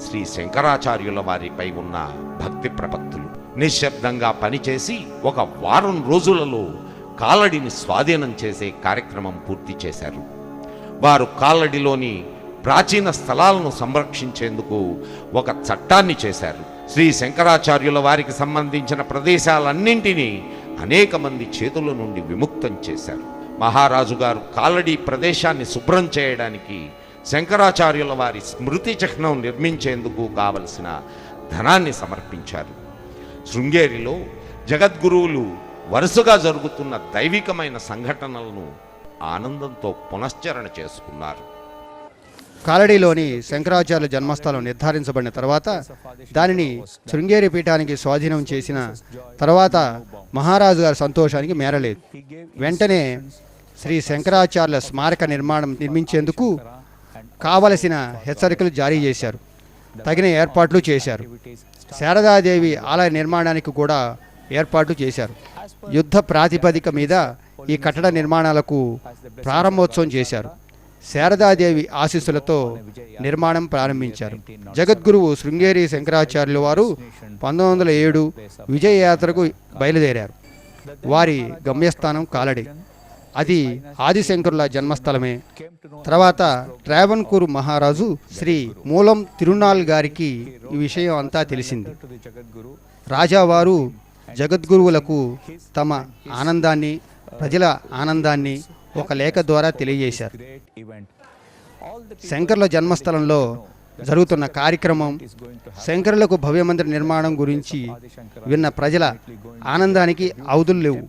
శ్రీ శంకరాచార్యుల వారిపై ఉన్న భక్తి ప్రపత్తులు. నిశ్శబ్దంగా పనిచేసి ఒక వారం రోజులలో కాలడిని స్వాధీనం చేసే కార్యక్రమం పూర్తి చేశారు. వారు కాలడిలోని ప్రాచీన స్థలాలను సంరక్షించేందుకు ఒక చట్టాన్ని చేశారు. శ్రీ శంకరాచార్యుల వారికి సంబంధించిన ప్రదేశాలన్నింటినీ అనేక మంది చేతుల నుండి విముక్తం చేశారు. మహారాజు గారు కాలడి ప్రదేశాన్ని శుభ్రం చేయడానికి, శంకరాచార్యుల వారి స్మృతి చిహ్నం నిర్మించేందుకు కావలసిన ధనాన్ని సమర్పించారు. శృంగేరిలో జగద్గురువులు వరుసగా జరుగుతున్న దైవికమైన సంఘటనలను ఆనందంతో పునశ్చరణ చేసుకున్నారు. కాలడిలోని శంకరాచార్యుల జన్మస్థలం నిర్ధారించబడిన తర్వాత దానిని శృంగేరి పీఠానికి స్వాధీనం చేసిన తర్వాత మహారాజు గారి సంతోషానికి మేరలేదు. వెంటనే శ్రీ శంకరాచార్యుల స్మారక నిర్మించేందుకు కావలసిన హెచ్చరికలు జారీ చేశారు. తగిన ఏర్పాట్లు చేశారు. శారదాదేవి ఆలయ నిర్మాణానికి కూడా ఏర్పాటు చేశారు. యుద్ధ ప్రాతిపదిక మీద ఈ కట్టడ నిర్మాణాలకు ప్రారంభోత్సవం చేశారు. శారదాదేవి ఆశీస్సులతో నిర్మాణం ప్రారంభించారు. జగద్గురువు శృంగేరి శంకరాచార్యులు వారు 1907 విజయయాత్రకు బయలుదేరారు. వారి గమ్యస్థానం కాలడి. అది ఆదిశంకరుల జన్మస్థలమే. తర్వాత ట్రావెన్కూర్ మహారాజు శ్రీ మూలం తిరునాల్ గారికి ఈ విషయం అంతా తెలిసింది. రాజావారు జగద్గురువులకు తమ ఆనందాన్ని, ప్రజల ఆనందాన్ని ఒక లేఖ ద్వారా తెలియజేశారు. శంకరుల జన్మస్థలంలో జరుగుతున్న కార్యక్రమం, శంకరులకు భవ్యమందిర నిర్మాణం గురించి విన్న ప్రజల ఆనందానికి అవధులు లేవు.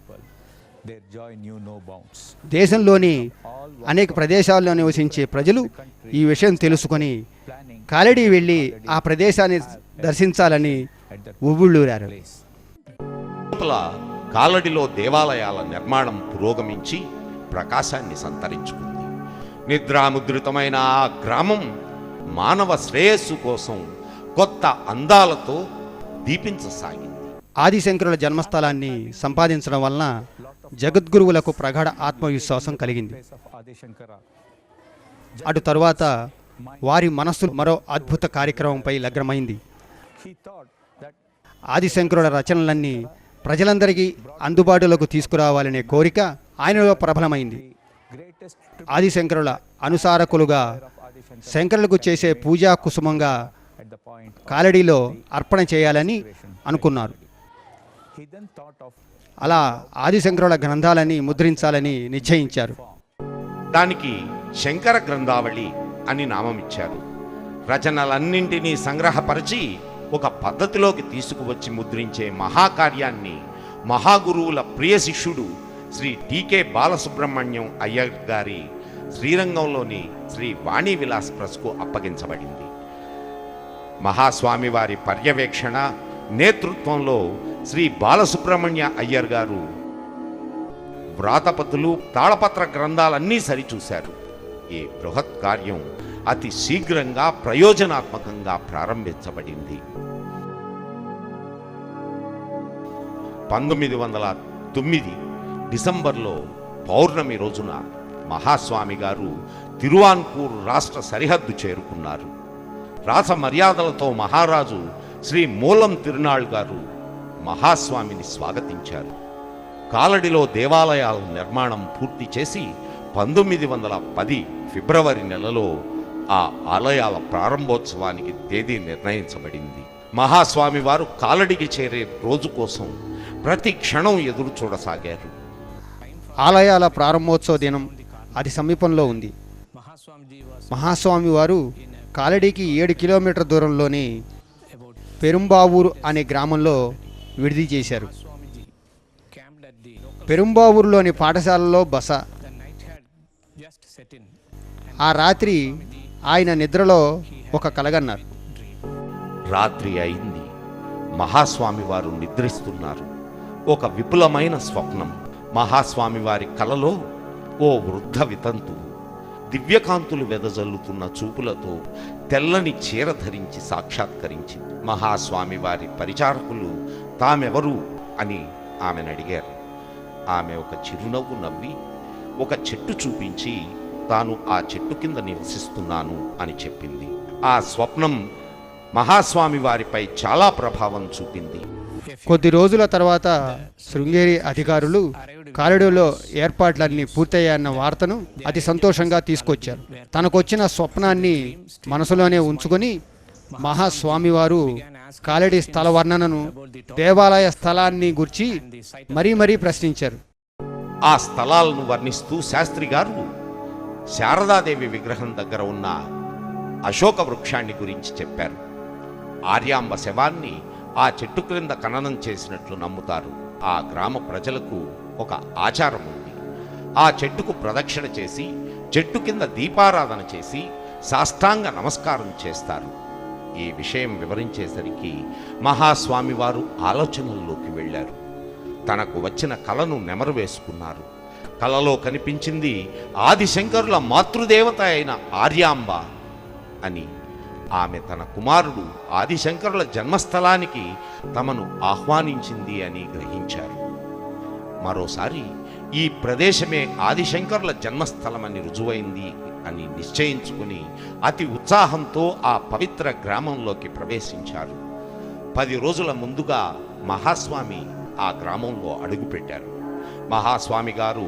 దేశంలోని అనేక ప్రదేశాల్లో నివసించే ప్రజలు ఈ విషయం తెలుసుకొని కాలడి వెళ్ళి ఆ ప్రదేశాన్ని దర్శించాలని ఉవ్విళ్ళూరారు. కాలడిలో దేవాలయాల నిర్మాణం పురోగమించి ప్రకాశాన్ని సంతరించుకుంది. నిద్రాముద్రితమైన ఆ గ్రామం మానవ శ్రేయస్సు కోసం కొత్త అందాలతో దీపించసాగింది. ఆదిశంకరుల జన్మస్థలాన్ని సంపాదించడం వలన జగద్గురువులకు ప్రగాఢ ఆత్మవిశ్వాసం కలిగింది. అటు తరువాత వారి మనస్సు మరో అద్భుత కార్యక్రమంపై లగ్నమైంది. ఆదిశంకరుల రచనలన్నీ ప్రజలందరికీ అందుబాటులోకి తీసుకురావాలనే కోరిక ఆయనలో ప్రబలమైంది. ఆదిశంకరుల అనుసారకులుగా శంకరులకు చేసే పూజా కుసుమంగా కాలడిలో అర్పణ చేయాలని అనుకున్నారు. అలా ఆదిశంకరుల గ్రంథాలని ముద్రించాలని నిశ్చయించారు. దానికి శంకర గ్రంథావళి అని నామమిచ్చారు. రచనలన్నింటినీ సంగ్రహపరిచి ఒక పద్ధతిలోకి తీసుకువచ్చి ముద్రించే మహాకార్యాన్ని మహాగురువుల ప్రియ శిష్యుడు శ్రీ టీకే బాలసుబ్రహ్మణ్యం అయ్యర్ గారి శ్రీరంగంలోని శ్రీ వాణి విలాస్ ప్రెస్కు అప్పగించబడింది. మహాస్వామి వారి పర్యవేక్షణ, నేతృత్వంలో శ్రీ బాలసుబ్రహ్మణ్య అయ్యర్ గారు వ్రాతపతులు, తాళపత్ర గ్రంథాలన్నీ సరిచూశారు. ఈ బృహత్ కార్యం అతి శీఘ్రంగా ప్రయోజనాత్మకంగా ప్రారంభించబడింది. 1909 డిసెంబర్లో పౌర్ణమి రోజున మహాస్వామి గారు తిరువాన్కూర్ రాష్ట్ర సరిహద్దు చేరుకున్నారు. రాస మర్యాదలతో మహారాజు శ్రీ మూలం తిరునాళ్ గారు మహాస్వామిని స్వాగతించారు. కాలడిలో దేవాలయాల నిర్మాణం పూర్తి చేసి 1910 ఫిబ్రవరి నెలలో ఆ ఆలయాల ప్రారంభోత్సవానికి తేదీ నిర్ణయించబడింది. మహాస్వామి వారు కాలడికి చేరే రోజు కోసం ప్రతి క్షణం ఎదురు చూడసాగారు. ఆలయాల ప్రారంభోత్సవ దినం అతి సమీపంలో ఉంది. మహాస్వామి వారు కాలడికి 7 కిలోమీటర్ దూరంలోని పెరుంబావూరు అనే గ్రామంలో విడిది చేశారు. పెరుంబావూరులోని పాఠశాలలో బస. ఆ రాత్రి ఆయన నిద్రలో ఒక కలగన్నారు. రాత్రి అయింది. మహాస్వామి వారు నిద్రిస్తున్నారు. ఒక విపులమైన స్వప్నం. మహాస్వామి వారి కలలో ఓ వృద్ధ వితంతు దివ్యకాంతులు వెదజల్లుతున్న చూపులతో తెల్లని చీర ధరించి సాక్షాత్కరించింది. మహాస్వామి వారి పరిచారకులు తామెవరు అని ఆమెను అడిగారు. ఆమె ఒక చిరునవ్వు నవ్వి ఒక చెట్టు చూపించి తాను ఆ చెట్టు కింద నివసిస్తున్నాను అని చెప్పింది. ఆ స్వప్నం మహాస్వామి వారిపై చాలా ప్రభావం చూపింది. కొద్ది రోజుల తర్వాత శృంగేరి అధికారులు కాలడిలో ఏర్పాట్లన్నీ పూర్తయ్యాయన్న వార్తను అతి సంతోషంగా తీసుకొచ్చారు. తనకొచ్చిన స్వప్నాన్ని మనసులోనే ఉంచుకొని మహాస్వామి వారు కాలడి స్థల వర్ణనను, దేవాలయ స్థలాన్ని గురించి మరీ ప్రశ్నించారు. ఆ స్థలాలను వర్ణిస్తూ శాస్త్రి గారు శారదాదేవి విగ్రహం దగ్గర ఉన్న అశోక వృక్షాన్ని గురించి చెప్పారు. ఆర్యాంబ శవాన్ని ఆ చెట్టు క్రింద ఖననం చేసినట్లు నమ్ముతారు. ఆ గ్రామ ప్రజలకు ఒక ఆచారం ఉంది. ఆ చెట్టుకు ప్రదక్షిణ చేసి చెట్టు కింద దీపారాధన చేసి సాష్టాంగ నమస్కారం చేస్తారు. ఈ విషయం వివరించేసరికి మహాస్వామి వారు ఆలోచనల్లోకి వెళ్ళారు. తనకు వచ్చిన కలను నెమరు వేసుకున్నారు. కలలో కనిపించింది ఆదిశంకరుల మాతృదేవత అయిన ఆర్యాంబ అని. ఆమె తన కుమారుడు ఆదిశంకరుల జన్మస్థలానికి తమను ఆహ్వానించింది అని గ్రహించారు. మరోసారి ఈ ప్రదేశమే ఆదిశంకరుల జన్మస్థలమని రుజువైంది అని నిశ్చయించుకుని అతి ఉత్సాహంతో ఆ పవిత్ర గ్రామంలోకి ప్రవేశించారు. 10 రోజుల ముందుగా మహాస్వామి ఆ గ్రామంలో అడుగుపెట్టారు. మహాస్వామి గారు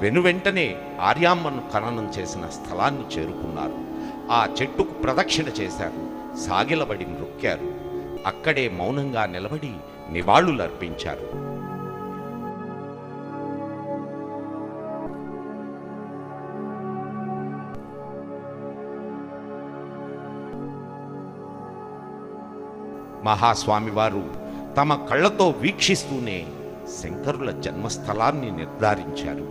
వెనువెంటనే ఆర్యామ్మను ఖననం చేసిన స్థలాన్ని చేరుకున్నారు. ఆ చెట్టుకు ప్రదక్షిణ చేశారు. సాగిలబడి మ్రొక్కారు. అక్కడే మౌనంగా నిలబడి నివాళులర్పించారు. మహాస్వామివారు తమ కళ్ళతో వీక్షిస్తూనే శంకరుల జన్మస్థలాన్ని నిర్ధారించారు.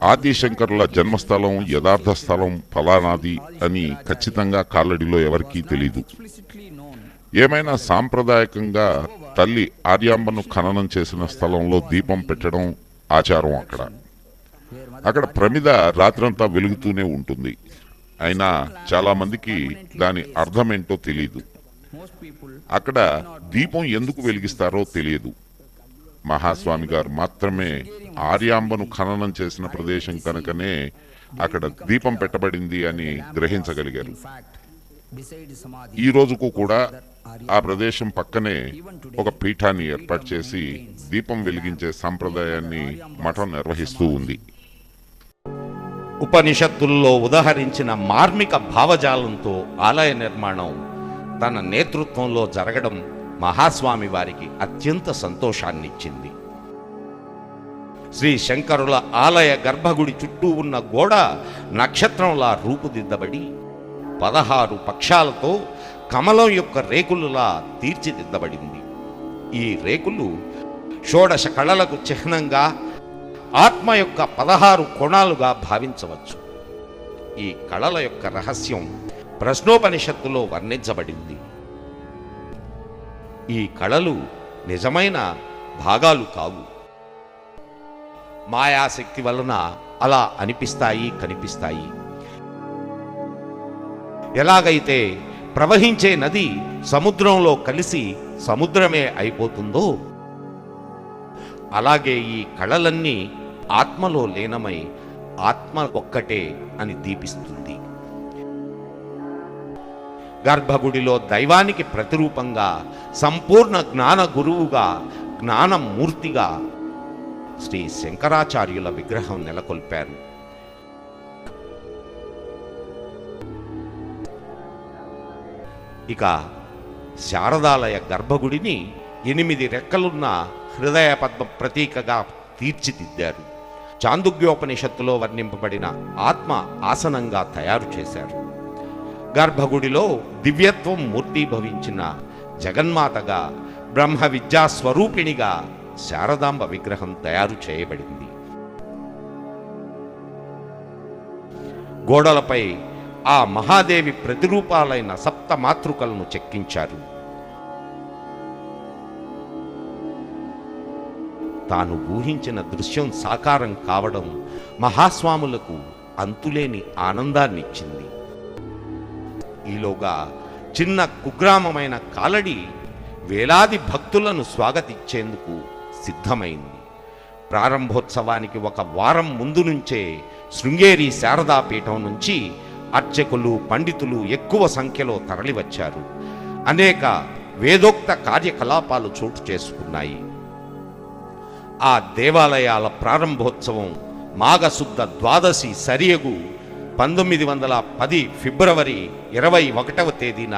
ఆదిశంకరుల జన్మస్థలం యథార్థ స్థలం ఫలానాది అని ఖచ్చితంగా కాలడిలో ఎవరికీ తెలీదు. ఏమైనా సాంప్రదాయకంగా తల్లి ఆర్యాంబను ఖననం చేసిన స్థలంలో దీపం పెట్టడం ఆచారం. అక్కడ ప్రమిద రాత్రంతా వెలుగుతూనే ఉంటుంది. అయినా చాలా మందికి దాని అర్థమేంటో తెలియదు. అక్కడ దీపం ఎందుకు వెలిగిస్తారో తెలియదు. మహాస్వామి గారు మాత్రమే ఆర్యాంబను ఖననం చేసిన ప్రదేశం కనుకనే అక్కడ దీపం పెట్టబడింది అని గ్రహించగలిగారు. ఈ రోజుకు కూడా ఆ ప్రదేశం పక్కనే ఒక పీఠాన్ని ఏర్పాటు చేసి దీపం వెలిగించే సంప్రదాయాన్ని మఠం నిర్వహిస్తూ ఉంది. ఉపనిషత్తుల్లో ఉదహరించిన మార్మిక భావజాలంతో ఆలయ నిర్మాణం తన నేతృత్వంలో జరగడం మహాస్వామి వారికి అత్యంత సంతోషాన్నిచ్చింది. శ్రీ శంకరుల ఆలయ గర్భగుడి చుట్టూ ఉన్న గోడ నక్షత్రంలా రూపుదిద్దబడి 16 పక్షాలతో కమలం యొక్క రేకులులా తీర్చిదిద్దబడింది. ఈ రేకులు షోడశ కళలకు చిహ్నంగా ఆత్మ యొక్క 16 కోణాలుగా భావించవచ్చు. ఈ కళల యొక్క రహస్యం ప్రశ్నోపనిషత్తులో వర్ణించబడింది. ఈ కళలు నిజమైన భాగాలు కావు. మాయాశక్తి వలన అలా అనిపిస్తాయి, కనిపిస్తాయి. ఎలాగైతే ప్రవహించే నది సముద్రంలో కలిసి సముద్రమే అయిపోతుందో అలాగే ఈ కళలన్నీ ఆత్మలో లీనమై ఆత్మ ఒక్కటే అని దీపిస్తుంది. గర్భగుడిలో దైవానికి ప్రతిరూపంగా, సంపూర్ణ జ్ఞాన గురువుగా, జ్ఞానమూర్తిగా శ్రీ శంకరాచార్యుల విగ్రహం నెలకొల్పారు. ఇక శారదాలయ గర్భగుడిని 8 రెక్కలున్న హృదయ పద్మ ప్రతీకగా తీర్చిదిద్దారు. చాందుగ్యోపనిషత్తులో వర్ణింపబడిన ఆత్మ ఆసనంగా తయారు చేశారు. గర్భగుడిలో దివ్యత్వం మూర్తీభవించిన జగన్మాతగా, బ్రహ్మ విద్యా స్వరూపిణిగా శారదాంబ విగ్రహం తయారు చేయబడింది. గోడలపై ఆ మహాదేవి ప్రతిరూపాలైన 7 మాతృకలను చెక్కించారు. తాను ఊహించిన దృశ్యం సాకారం కావడం మహాస్వాములకు అంతులేని ఆనందాన్నిచ్చింది. ఈలోగా చిన్న కుగ్రామమైన కాలడి వేలాది భక్తులను స్వాగతించేందుకు సిద్ధమైంది. ప్రారంభోత్సవానికి 1 వారం ముందు నుంచే శృంగేరి శారదాపీఠం నుంచి అర్చకులు, పండితులు ఎక్కువ సంఖ్యలో తరలివచ్చారు. అనేక వేదోక్త కార్యకలాపాలు చోటు చేసుకున్నాయి. ఆ దేవాలయాల ప్రారంభోత్సవం మాఘశుద్ధ ద్వాదశి సరియగు 1910 ఫిబ్రవరి 21వ తేదీన